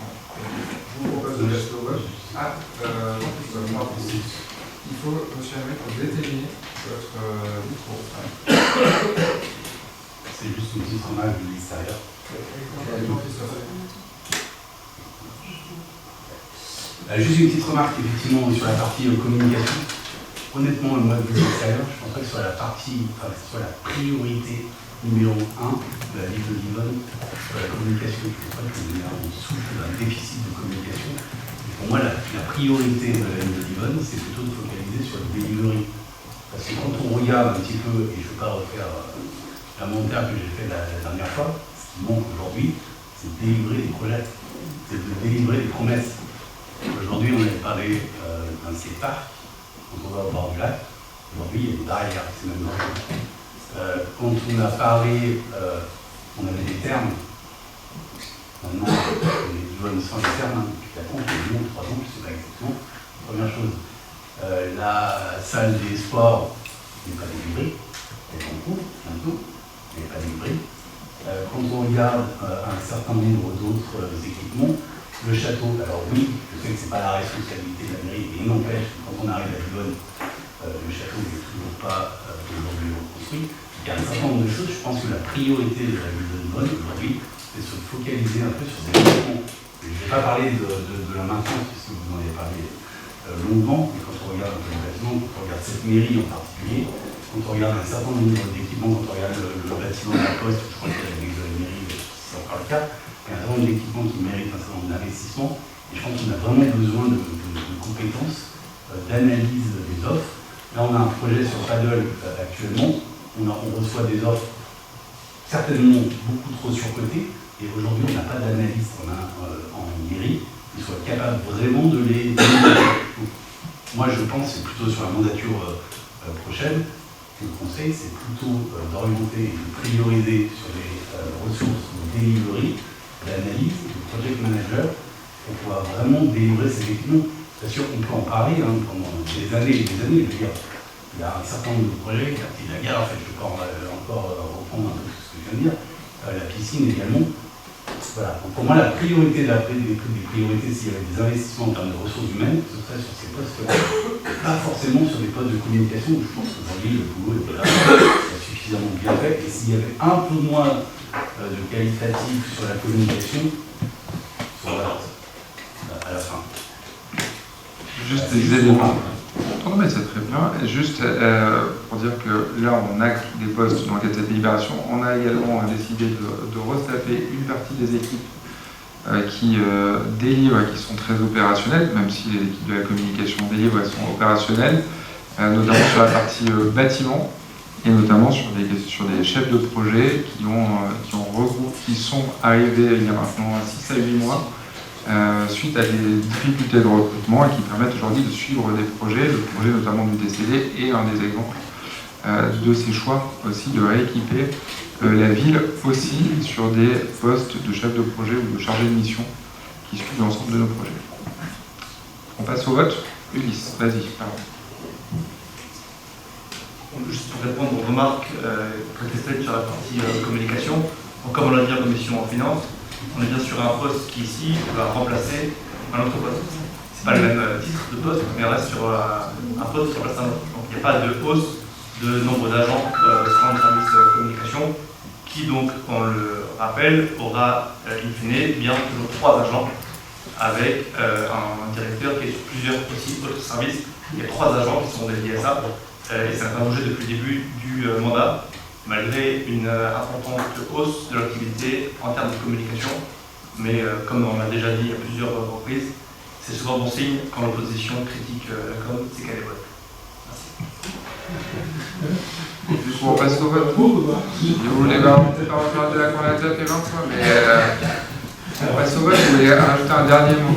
Je vous propose de passer au vote. Il faut, monsieur Hamel, détailler votre micro.
C'est juste une petite remarque de l'extérieur. Juste une petite remarque effectivement sur la partie communication. Honnêtement, moi de l'extérieur, je pense pas que ce soit la partie, soit la priorité numéro 1 de la ville de Divonne, la communication. Je pense pas qu'on souffre d'un déficit de communication. Et pour moi, la priorité de la ville de Divonne, c'est plutôt de focaliser sur le delivery. Parce que quand on regarde un petit peu, et je ne vais pas refaire l'inventaire que j'ai fait la dernière fois, ce qui manque aujourd'hui, c'est de délivrer des projets, c'est de délivrer des promesses. Aujourd'hui, on avait parlé d'un skatepark, quand on va au bord du lac. Aujourd'hui, il y a des barrières, c'est même dangereux. Quand on a parlé, on avait des termes. Maintenant, les jeunes sans les termes, depuis 4 ans, depuis 2 ou 3 ans, je ne sais pas exactement. Première chose, la salle des sports n'est pas délivrée. Elle est en cours, bientôt, elle n'est pas délivrée. Quand on regarde un certain nombre d'autres équipements, le château, alors oui, je sais que ce n'est pas la responsabilité de la mairie, mais il n'empêche que quand on arrive à Divonne, le château n'est toujours pas aujourd'hui reconstruit. Il y a un certain nombre de choses, je pense que la priorité de la ville de Divonne aujourd'hui, c'est de se focaliser un peu sur des équipements. Je ne vais pas parler de la maintenance, puisque vous en avez parlé longuement, mais quand on regarde le bâtiment, quand on regarde cette mairie en particulier, quand on regarde un certain nombre d'équipements, quand on regarde le bâtiment de la Poste, je crois qu'il y a l'église de la mairie, c'est encore le cas. Il y a un certain nombre d'équipements qui méritent un certain nombre d'investissements. Et je pense qu'on a vraiment besoin de compétences, d'analyse des offres. Là, on a un projet sur Paddle actuellement. On reçoit des offres certainement beaucoup trop surcotées. Et aujourd'hui, on n'a pas d'analyse en mairie qui soit capable vraiment de les moi, je pense que c'est plutôt sur la mandature prochaine que le conseil, c'est plutôt d'orienter et de prioriser sur les ressources de delivery, d'analyse, de project manager, pour pouvoir vraiment délivrer ces équipements. Bien sûr, on peut en parler pendant des années et des années. Je veux dire, il y a un certain nombre de projets, la gare, en fait, je ne peux pas encore reprendre un peu ce que je viens de dire, la piscine également. voilà. Donc pour moi, la priorité des priorités, s'il y avait des investissements en termes de ressources humaines, ce serait sur ces postes-là, pas forcément sur des postes de communication, où je pense qu'aujourd'hui, le boulot est là, suffisamment bien fait, et s'il y avait un peu moins de qualitatif sur la communication, à la fin.
Juste des éléments. Non, mais c'est très bien. Et juste pour dire que là, on a des postes dans le cadre de cette délibération. On a également décidé de restaffer une partie des équipes qui délivrent et qui sont très opérationnelles, même si les équipes de la communication délivrent, elles sont opérationnelles, notamment sur la partie bâtiment et notamment sur des chefs de projet qui sont arrivés il y a maintenant 6 à 8 mois. Suite à des difficultés de recrutement et qui permettent aujourd'hui de suivre des projets, le projet notamment du DCD est un des exemples de ces choix aussi de rééquiper la ville aussi sur des postes de chef de projet ou de chargé de mission qui suivent l'ensemble de nos projets. On passe au vote. Ulysse, vas-y, pardon.
Juste pour répondre aux remarques protestées sur la partie communication, donc, comme on l'a dit en commission en finance, on est bien sur un poste qui ici va remplacer un autre poste. C'est pas le même titre de poste, mais on reste sur un poste qui remplace un autre. Donc il n'y a pas de hausse de nombre d'agents sur le service communication, qui donc, on le rappelle, aura in fine bien toujours 3 agents avec un directeur qui est sur plusieurs aussi autres services. Il y a 3 agents qui sont dédiés à ça, et c'est un projet depuis le début du mandat, malgré une importante hausse de l'activité en termes de communication. Mais comme on l'a déjà dit à plusieurs reprises, c'est souvent bon signe quand l'opposition critique la com, c'est qu'elle est bonne. Merci.
Du coup, on passe au vote. Vous voulez pas refaire de la qu'on a déjà fait 20 fois, mais on passe au vote. Vous voulez rajouter un dernier mot?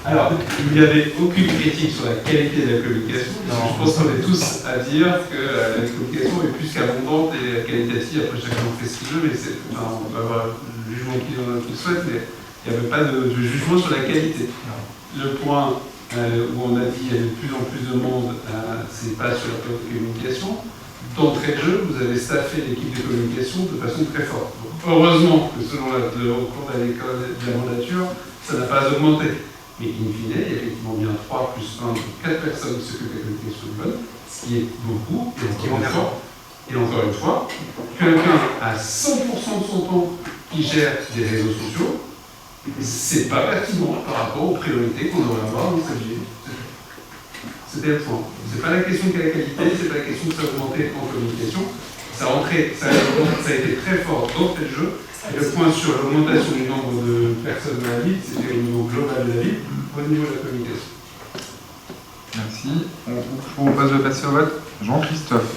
Alors, il n'y avait aucune critique sur la qualité de la communication. Je pense qu'on est tous à dire que la communication est plus qu'abondante et qualitative. Après, chacun fait ce qu'il veut, mais on va avoir le jugement qu'il souhaite, mais il n'y avait pas de jugement sur la qualité. Le point où on a dit qu'il y avait de plus en plus de monde, c'est pas sur la communication. D'entrée de jeu, vous avez staffé l'équipe de communication de façon très forte. Donc, heureusement que selon le cours de la mandature, ça n'a pas augmenté. Mais in fine, il y a effectivement bien 3 plus 1, donc 4 personnes qui s'occupent de la communication bonne, ce qui est beaucoup, et encore une fois, quelqu'un à 100% de son temps qui gère des réseaux sociaux, c'est pas pertinent par rapport aux priorités qu'on devrait avoir dans cette vie. C'était le point. C'est pas la question de la qualité, c'est pas la question de s'augmenter en communication. Ça a été très fort dans le jeu. Et le point sur l'augmentation du nombre de personnes dans la ville, c'était au niveau global de la ville, au niveau de la communication.
Merci. Je vous propose de passer au vote. Jean-Christophe.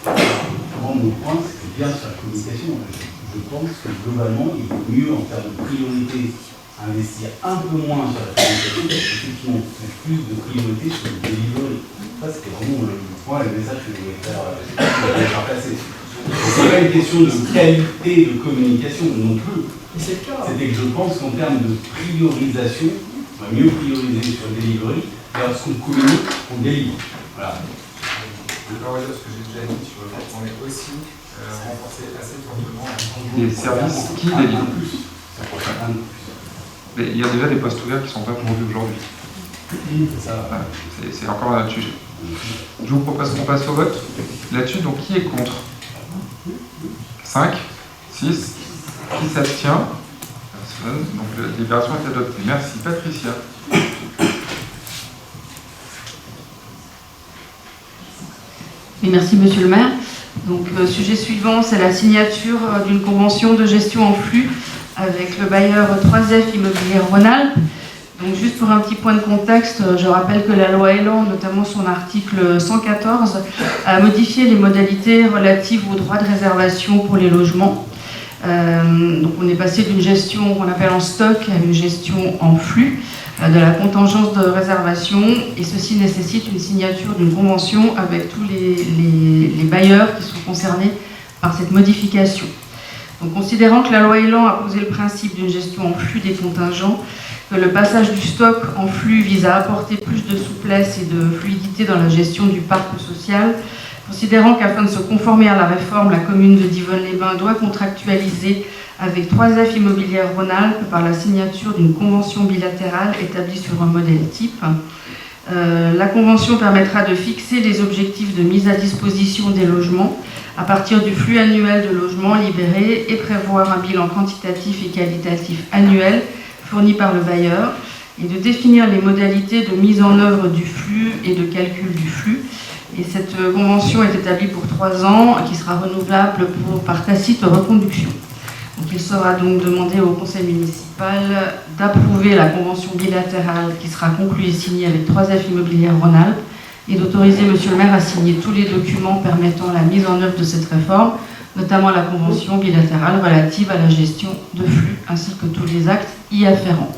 Mon point, c'était bien sur la communication. Je pense que globalement, il vaut mieux en termes de priorité investir un peu moins sur la communication, parce qu'effectivement, on fait plus de priorité sur le delivery. Ça, c'était vraiment le point et le message que je voulais faire passer. C'est pas une question de qualité de communication non plus. C'était que je pense qu'en termes de priorisation, on va mieux prioriser sur le delivery, et lorsqu'on communique, on délivre. Voilà.
Je vais pas redire ce que j'ai déjà dit sur le fait qu'on est aussi renforcé assez fortement
les services qui délivrent plus. Il y a déjà des postes ouverts qui ne sont pas pourvus aujourd'hui. C'est encore un autre sujet. Je vous propose qu'on passe au vote là-dessus. Donc, qui est contre? 5, 6, qui s'abstient? Personne. Donc, la délibération est adoptée. Merci. Patricia.
Oui, merci Monsieur le maire. Donc, sujet suivant, c'est la signature d'une convention de gestion en flux avec le bailleur 3F Immobilier Rhône-Alpes. Donc, juste pour un petit point de contexte, je rappelle que la loi Elan, notamment son article 114, a modifié les modalités relatives aux droits de réservation pour les logements. Donc, on est passé d'une gestion qu'on appelle en stock à une gestion en flux de la contingence de réservation, et ceci nécessite une signature d'une convention avec tous les bailleurs qui sont concernés par cette modification. Donc, considérant que la loi Elan a posé le principe d'une gestion en flux des contingents, que le passage du stock en flux vise à apporter plus de souplesse et de fluidité dans la gestion du parc social,
Considérant qu'afin de se conformer à la réforme, la commune de Divonne-les-Bains doit contractualiser avec 3F Immobilière Rhône-Alpes par la signature d'une convention bilatérale établie sur un modèle type. La convention permettra de fixer les objectifs de mise à disposition des logements à partir du flux annuel de logements libérés et prévoir un bilan quantitatif et qualitatif annuel fourni par le bailleur et de définir les modalités de mise en œuvre du flux et de calcul du flux. Et cette convention est établie pour 3 ans, qui sera renouvelable par tacite reconduction. Donc, il sera donc demandé au conseil municipal d'approuver la convention bilatérale qui sera conclue et signée avec 3F Immobilière Rhône-Alpes et d'autoriser monsieur le maire à signer tous les documents permettant la mise en œuvre de cette réforme, notamment la convention bilatérale relative à la gestion de flux ainsi que tous les actes y afférents.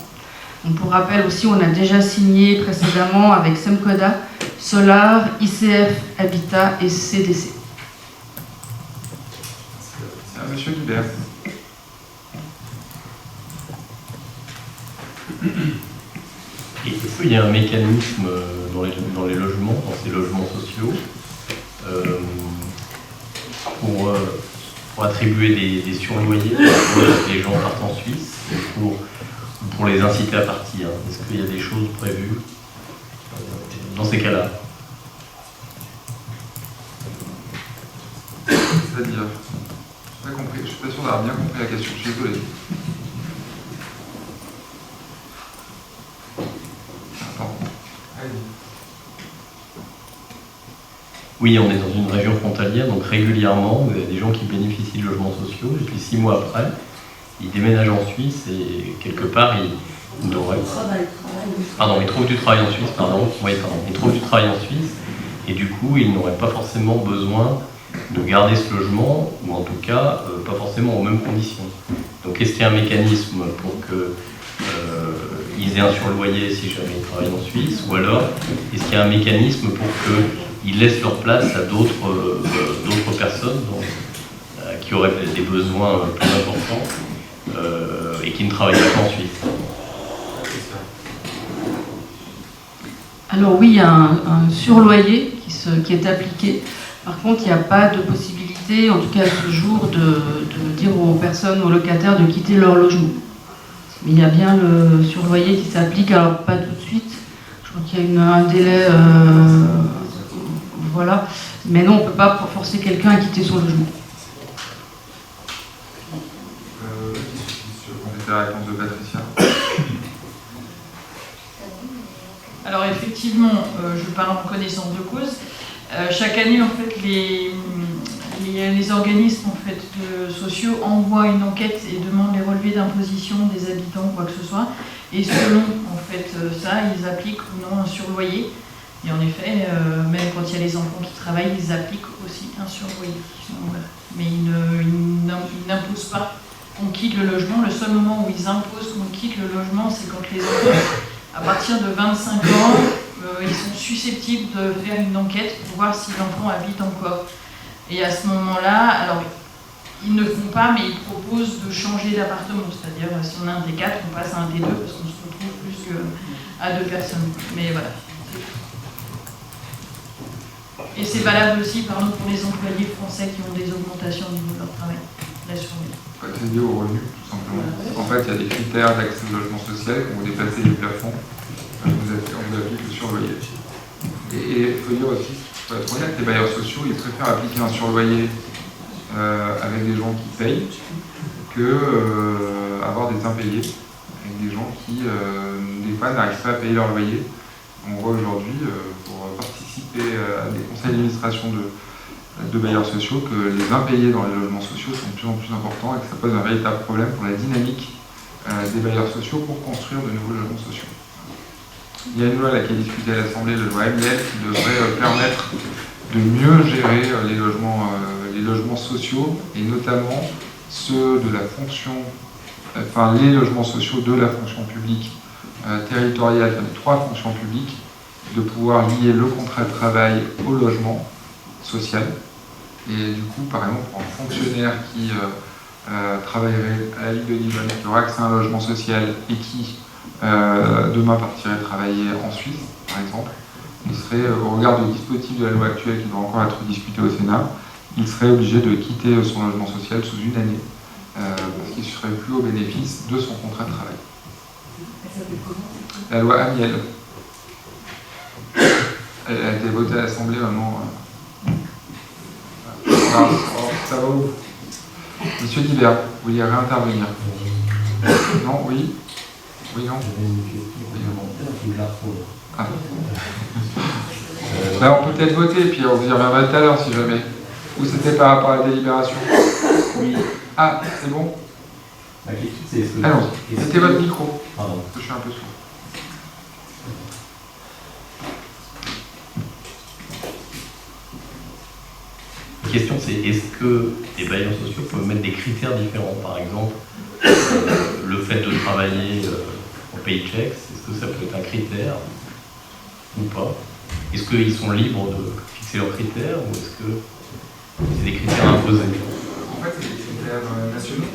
Donc, pour rappel aussi, on a déjà signé précédemment avec Semcoda, Solar, ICF, Habitat et CDC.
C'est à monsieur Guibert.
Et est-ce qu'il y a un mécanisme dans les logements, dans ces logements sociaux, pour attribuer des surloyers pour les gens partent en Suisse, pour les inciter à partir? Est-ce qu'il y a des choses prévues dans ces cas-là?
C'est-à-dire, je suis pas sûr d'avoir bien compris la question, je suis désolé.
Oui, on est dans une région frontalière, donc régulièrement, vous avez des gens qui bénéficient de logements sociaux, et puis 6 mois après, ils déménagent en Suisse et quelque part, ils trouvent du travail en Suisse, ils trouvent du travail en Suisse, et du coup, ils n'auraient pas forcément besoin de garder ce logement, ou en tout cas, pas forcément aux mêmes conditions. Donc, est-ce qu'il y a un mécanisme pour qu'ils aient un surloyer si jamais ils travaillent en Suisse, ou alors, est-ce qu'il y a un mécanisme pour qu'ils laissent leur place à d'autres personnes qui auraient des besoins plus importants et qui ne travaillent pas en Suisse?
Alors oui, il y a un surloyer qui est appliqué. Par contre, il n'y a pas de possibilité, en tout cas à ce jour, de dire aux personnes, aux locataires de quitter leur logement. Mais il y a bien le surloyer qui s'applique, alors pas tout de suite. Je crois qu'il y a un délai, voilà. Mais non, on ne peut pas forcer quelqu'un à quitter son logement.
Je vais compléter la réponse de Patricia.
Alors effectivement, je parle en connaissance de cause. Chaque année, en fait, les organismes en fait, sociaux envoient une enquête et demandent les relevés d'imposition des habitants, quoi que ce soit. Et selon en fait, ça, ils appliquent ou non un surloyer. Et en effet, même quand il y a les enfants qui travaillent, ils appliquent aussi un surloyer. Mais ils n'imposent pas qu'on quitte le logement. Le seul moment où ils imposent qu'on quitte le logement, c'est quand les enfants, à partir de 25 ans, ils sont susceptibles de faire une enquête pour voir si l'enfant habite encore. Et à ce moment-là, alors ils ne font pas, mais ils proposent de changer d'appartement. C'est-à-dire, si on a un T4, on passe à un T2 parce qu'on se retrouve plus qu'à 2 personnes. Mais voilà. Et c'est valable aussi, pardon, pour les employés français qui ont des augmentations au niveau de leur travail. La survie.
C'est lié au revenu, tout simplement. En fait, il y a des critères d'accès au logement social qui vont dépasser les plafonds. On vous applique le surloyer. Et il faut dire aussi, il faut être honnête, les bailleurs sociaux, ils préfèrent appliquer un surloyer avec des gens qui payent que avoir des impayés avec des gens qui, des fois, n'arrivent pas à payer leur loyer. On voit aujourd'hui, pour participer à des conseils d'administration de bailleurs sociaux, que les impayés dans les logements sociaux sont de plus en plus importants et que ça pose un véritable problème pour la dynamique des bailleurs sociaux pour construire de nouveaux logements sociaux. Il y a une loi qui est discutée à l'Assemblée, la loi MIEL, qui devrait permettre de mieux gérer les logements sociaux et notamment ceux de la fonction, enfin les logements sociaux de la fonction publique territoriale, enfin, les 3 fonctions publiques, de pouvoir lier le contrat de travail au logement social. Et du coup, par exemple, pour un fonctionnaire qui travaillerait à la ville de Divonne, qui aura accès à un logement social et qui demain partirait travailler en Suisse, par exemple, il serait, au regard du dispositif de la loi actuelle qui doit encore être discuté au Sénat, il serait obligé de quitter son logement social sous une année, parce qu'il ne serait plus au bénéfice de son contrat de travail. La loi Amiel. Elle a été votée à l'Assemblée maintenant. Ça va où? Monsieur Guibert, vous vouliez réintervenir? Non, oui? Oui, non? Oui, non. Ah. On peut peut-être voter, puis on vous y reviendra tout à l'heure si jamais. Ou c'était par rapport à la délibération? Oui. Ah, c'est bon? Allons-y. C'était votre micro. Pardon. Je suis un peu sourd.
La question c'est, est-ce que les bailleurs sociaux peuvent mettre des critères différents? Par exemple, le fait de travailler au paycheck, est-ce que ça peut être un critère ou pas? Est-ce qu'ils sont libres de fixer leurs critères ou est-ce que c'est des critères imposés?
En fait, c'est des critères nationaux.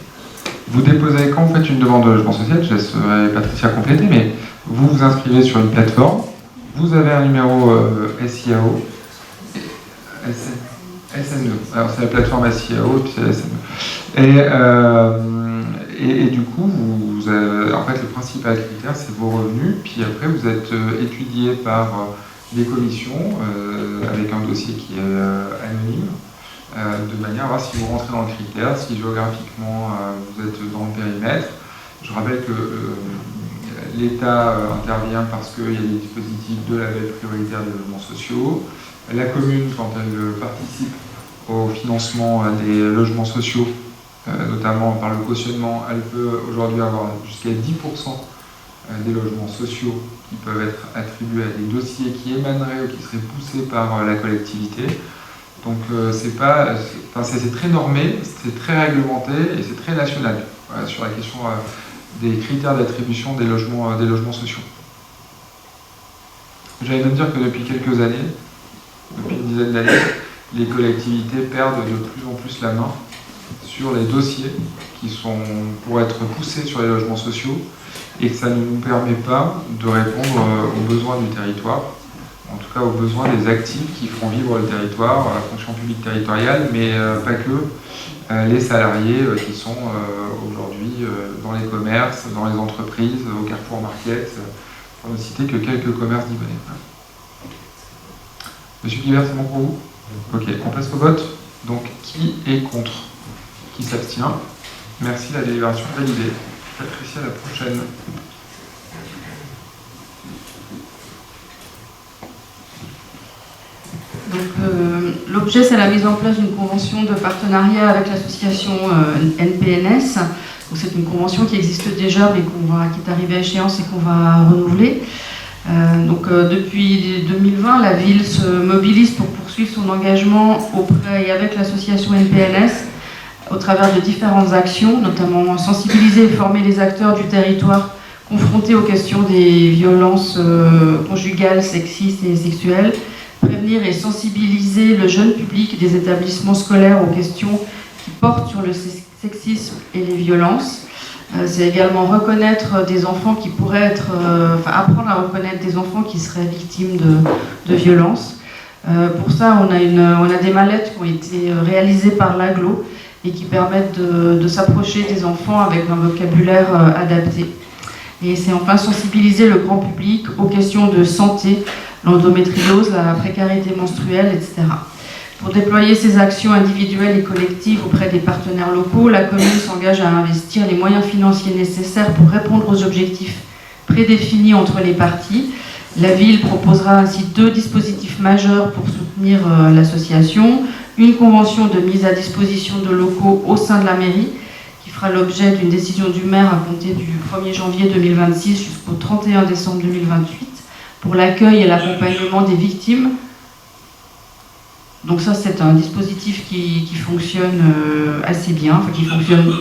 Vous déposez, quand vous faites une demande de logement social, je laisserai Patricia compléter, mais vous vous inscrivez sur une plateforme, vous avez un numéro SIAO, SNE, alors c'est la plateforme SIAO, puis c'est SNE. Et du coup, vous avez, en fait, le principal critère, c'est vos revenus, puis après, vous êtes étudié par des commissions avec un dossier qui est anonyme, de manière à voir si vous rentrez dans le critère, si géographiquement vous êtes dans le périmètre. Je rappelle que l'État intervient parce qu'il y a des dispositifs de label prioritaire des logements sociaux. La commune, quand elle participe au financement des logements sociaux, notamment par le cautionnement, elle peut aujourd'hui avoir jusqu'à 10% des logements sociaux qui peuvent être attribués à des dossiers qui émaneraient ou qui seraient poussés par la collectivité. Donc c'est très normé, c'est très réglementé et c'est très national sur la question des critères d'attribution des logements sociaux. J'allais même dire que depuis quelques années, depuis une dizaine d'années, les collectivités perdent de plus en plus la main sur les dossiers qui sont pour être poussés sur les logements sociaux et que ça ne nous permet pas de répondre aux besoins du territoire, en tout cas aux besoins des actifs qui font vivre le territoire, la fonction publique territoriale, mais pas que, les salariés qui sont aujourd'hui dans les commerces, dans les entreprises, au Carrefour Market, pour ne citer que quelques commerces d'Yvonne. Monsieur Guibert, c'est bon pour vous? Ok, on passe au vote. Donc, qui est contre? Qui s'abstient? Merci, la délibération est validée. Patricia, la prochaine.
Donc, l'objet, c'est la mise en place d'une convention de partenariat avec l'association NPNS. Donc, c'est une convention qui existe déjà, mais qui est arrivée à échéance et qu'on va renouveler. Depuis 2020, la ville se mobilise pour poursuivre son engagement auprès et avec l'association NPNS au travers de différentes actions, notamment sensibiliser et former les acteurs du territoire confrontés aux questions des violences conjugales, sexistes et sexuelles, prévenir et sensibiliser le jeune public des établissements scolaires aux questions qui portent sur le sexisme et les violences. C'est également reconnaître des enfants qui pourraient être, apprendre à reconnaître des enfants qui seraient victimes de violences. Pour ça, on a des mallettes qui ont été réalisées par l'AGLO et qui permettent de s'approcher des enfants avec un vocabulaire adapté. Et c'est enfin sensibiliser le grand public aux questions de santé, l'endométriose, la précarité menstruelle, etc. Pour déployer ces actions individuelles et collectives auprès des partenaires locaux, la commune s'engage à investir les moyens financiers nécessaires pour répondre aux objectifs prédéfinis entre les parties. La ville proposera ainsi 2 dispositifs majeurs pour soutenir l'association. Une convention de mise à disposition de locaux au sein de la mairie, qui fera l'objet d'une décision du maire à compter du 1er janvier 2026 jusqu'au 31 décembre 2028, pour l'accueil et l'accompagnement des victimes. Donc ça, c'est un dispositif qui fonctionne assez bien, qui fonctionne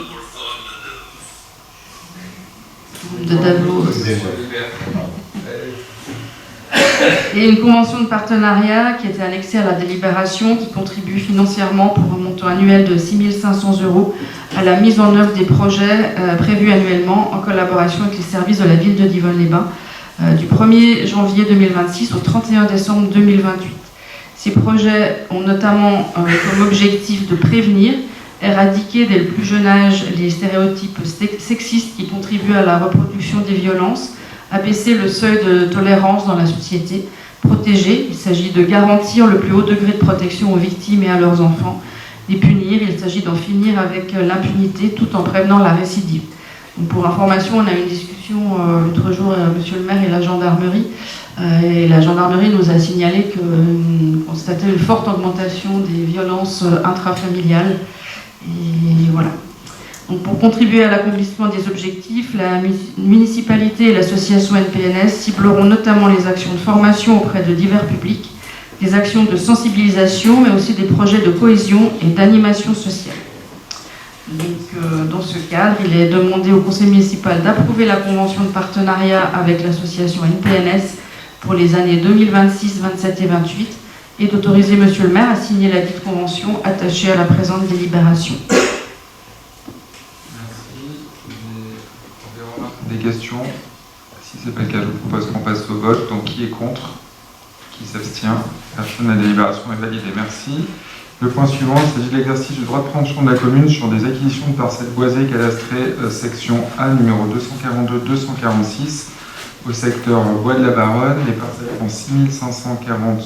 de tableau. Et une convention de partenariat qui était annexée à la délibération, qui contribue financièrement pour un montant annuel de 6 500 € à la mise en œuvre des projets prévus annuellement en collaboration avec les services de la ville de Divonne-les-Bains, du 1er janvier 2026 au 31 décembre 2028. Ces projets ont notamment comme objectif de prévenir, éradiquer dès le plus jeune âge les stéréotypes sexistes qui contribuent à la reproduction des violences, abaisser le seuil de tolérance dans la société, protéger, il s'agit de garantir le plus haut degré de protection aux victimes et à leurs enfants, les punir, il s'agit d'en finir avec l'impunité tout en prévenant la récidive. Donc pour information, on a eu une discussion l'autre jour, monsieur le maire et la gendarmerie, et la gendarmerie nous a signalé qu'on constatait une forte augmentation des violences intrafamiliales. Et voilà. Donc pour contribuer à l'accomplissement des objectifs, la municipalité et l'association NPNS cibleront notamment les actions de formation auprès de divers publics, des actions de sensibilisation, mais aussi des projets de cohésion et d'animation sociale. Donc, dans ce cadre, il est demandé au conseil municipal d'approuver la convention de partenariat avec l'association NPNS pour les années 2026, 27 et 28 et d'autoriser monsieur le maire à signer la dite convention attachée à la présente délibération.
Des questions? Si ce n'est pas le cas, je vous propose qu'on passe au vote. Donc qui est contre? Qui s'abstient? Personne. La délibération est validée. Merci. Le point suivant, il s'agit de l'exercice du droit de préemption de la commune sur des acquisitions de parcelles boisées cadastrées section A numéro 242-246 au secteur Bois de la Baronne. Les parcelles font 6540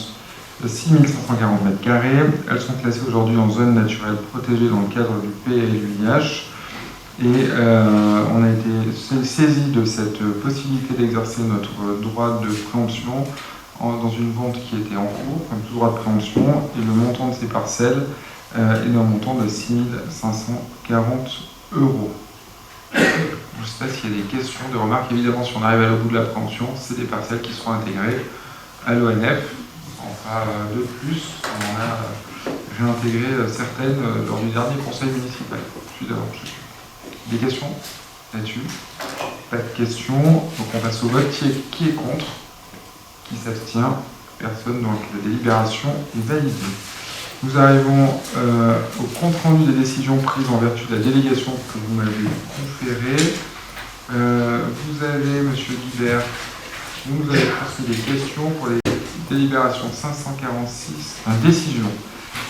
m². Elles sont classées aujourd'hui en zone naturelle protégée dans le cadre du PLUIH. Et on a été saisi de cette possibilité d'exercer notre droit de préemption dans une vente qui était en cours, comme tout droit de préemption, et le montant de ces parcelles est d'un montant de 6 540 €. Je ne sais pas s'il y a des questions, des remarques. Évidemment, si on arrive à le bout de la préemption, c'est des parcelles qui seront intégrées à l'ONF. On fera de plus, on en a réintégré certaines lors du dernier conseil municipal. Je suis d'accord. Des questions là-dessus? Pas de questions, donc on passe au vote. Qui est contre? Qui s'abstient? Personne, donc la délibération est validée. Nous arrivons au compte-rendu des décisions prises en vertu de la délégation que vous m'avez conférée. Vous avez, monsieur Guibert, vous nous avez transmis des questions pour les délibérations 546, décisions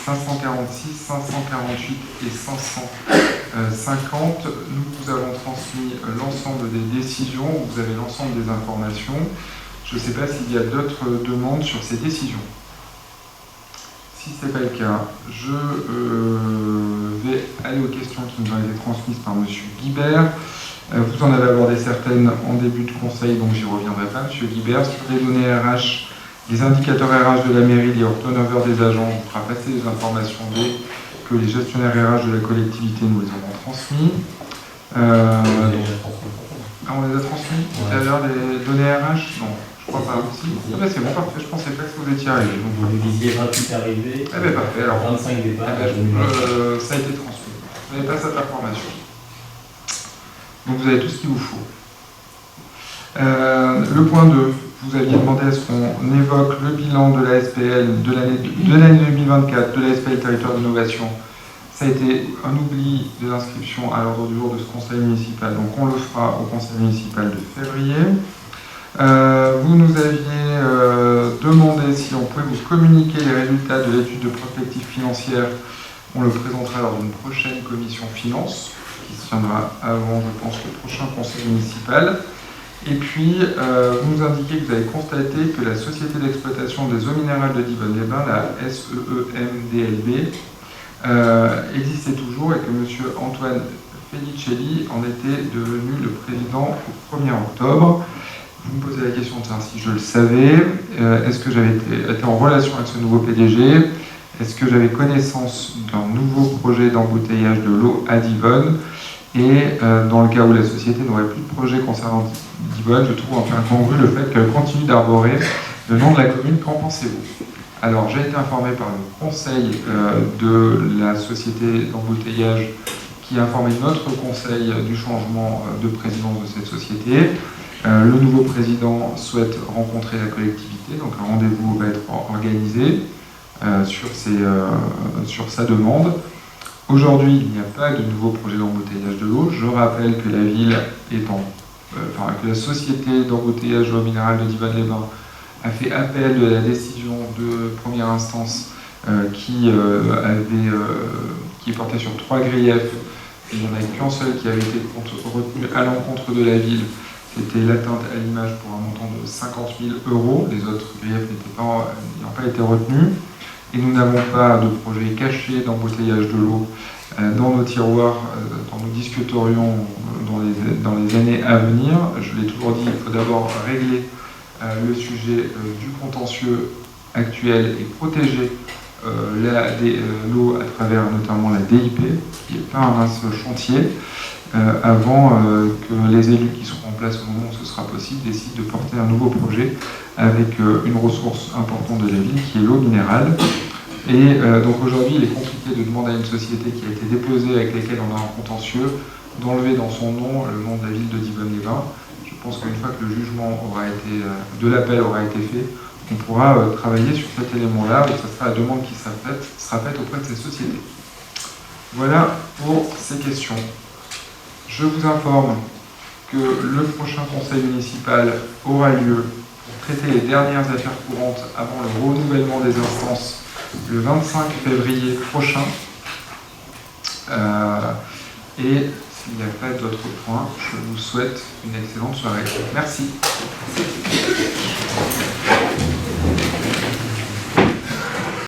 546, 548 et 550. Nous vous avons transmis l'ensemble des décisions, vous avez l'ensemble des informations. Je ne sais pas s'il y a d'autres demandes sur ces décisions. Si ce n'est pas le cas, je vais aller aux questions qui nous ont été transmises par M. Guibert. Vous en avez abordé certaines en début de conseil, donc j'y reviendrai pas. M. Guibert, sur les données RH, les indicateurs RH de la mairie, les turnover des agents, on fera passer les informations dès que les gestionnaires RH de la collectivité nous les auront transmis. On les a transmis tout à l'heure, les données RH? Non. Je crois pas aussi. Ah ben c'est bon, parfait, je pensais pas que vous étiez arrivé. Donc,
vous disiez 28 arrivés,
parfait, alors,
25 départs.
Ça a été transmis. Vous n'avez pas cette information. Donc vous avez tout ce qu'il vous faut. Le point 2, vous aviez demandé à ce qu'on évoque le bilan de la SPL de l'année 2024, de la SPL Territoire d'innovation. Ça a été un oubli de l'inscription à l'ordre du jour de ce conseil municipal, donc on le fera au conseil municipal de février. Vous nous aviez demandé si on pouvait vous communiquer les résultats de l'étude de prospective financière. On le présentera lors d'une prochaine commission finance, qui se tiendra avant, je pense, le prochain conseil municipal. Et puis, vous nous indiquez que vous avez constaté que la société d'exploitation des eaux minérales de Divonne-les-Bains, la SEEMDLB, existait toujours et que M. Antoine Felicelli en était devenu le président au 1er octobre. Vous me posez la question de savoir si je le savais. Est-ce que j'avais été en relation avec ce nouveau PDG? Est-ce que j'avais connaissance d'un nouveau projet d'embouteillage de l'eau à Divonne? Et dans le cas où la société n'aurait plus de projet concernant Divonne, je trouve un peu incongru le fait qu'elle continue d'arborer le nom de la commune. Qu'en pensez-vous? Alors, j'ai été informé par le conseil de la société d'embouteillage qui a informé notre conseil du changement de présidence de cette société. Le nouveau président souhaite rencontrer la collectivité, donc un rendez-vous va être organisé sur sa demande. Aujourd'hui, il n'y a pas de nouveau projet d'embouteillage de l'eau. Je rappelle que la ville est en que la société d'embouteillage d'eau minérale de Divonne-les-Bains a fait appel de la décision de première instance qui portait sur 3 griefs. Il n'y en a qu'un seul qui avait été retenu à l'encontre de la ville. C'était l'atteinte à l'image pour un montant de 50 000 €. Les autres griefs n'ayant pas été retenus. Et nous n'avons pas de projet caché d'embouteillage de l'eau dans nos tiroirs, dans nos discutorions dans les années à venir. Je l'ai toujours dit, il faut d'abord régler le sujet du contentieux actuel et protéger l'eau à travers notamment la DIP, qui n'est pas un mince chantier, avant que les élus qui seront en place au moment où ce sera possible décident de porter un nouveau projet avec une ressource importante de la ville qui est l'eau minérale. Et donc aujourd'hui, il est compliqué de demander à une société qui a été déposée, avec laquelle on a un contentieux, d'enlever dans son nom le nom de la ville de Divonne-les-Bains. Je pense qu'une fois que le jugement de l'appel aura été fait, on pourra travailler sur cet élément-là, et ce sera la demande qui sera faite auprès de ces sociétés. Voilà pour ces questions. Je vous informe que le prochain conseil municipal aura lieu pour traiter les dernières affaires courantes avant le renouvellement des instances le 25 février prochain. Et s'il n'y a pas d'autres points, je vous souhaite une excellente soirée. Merci.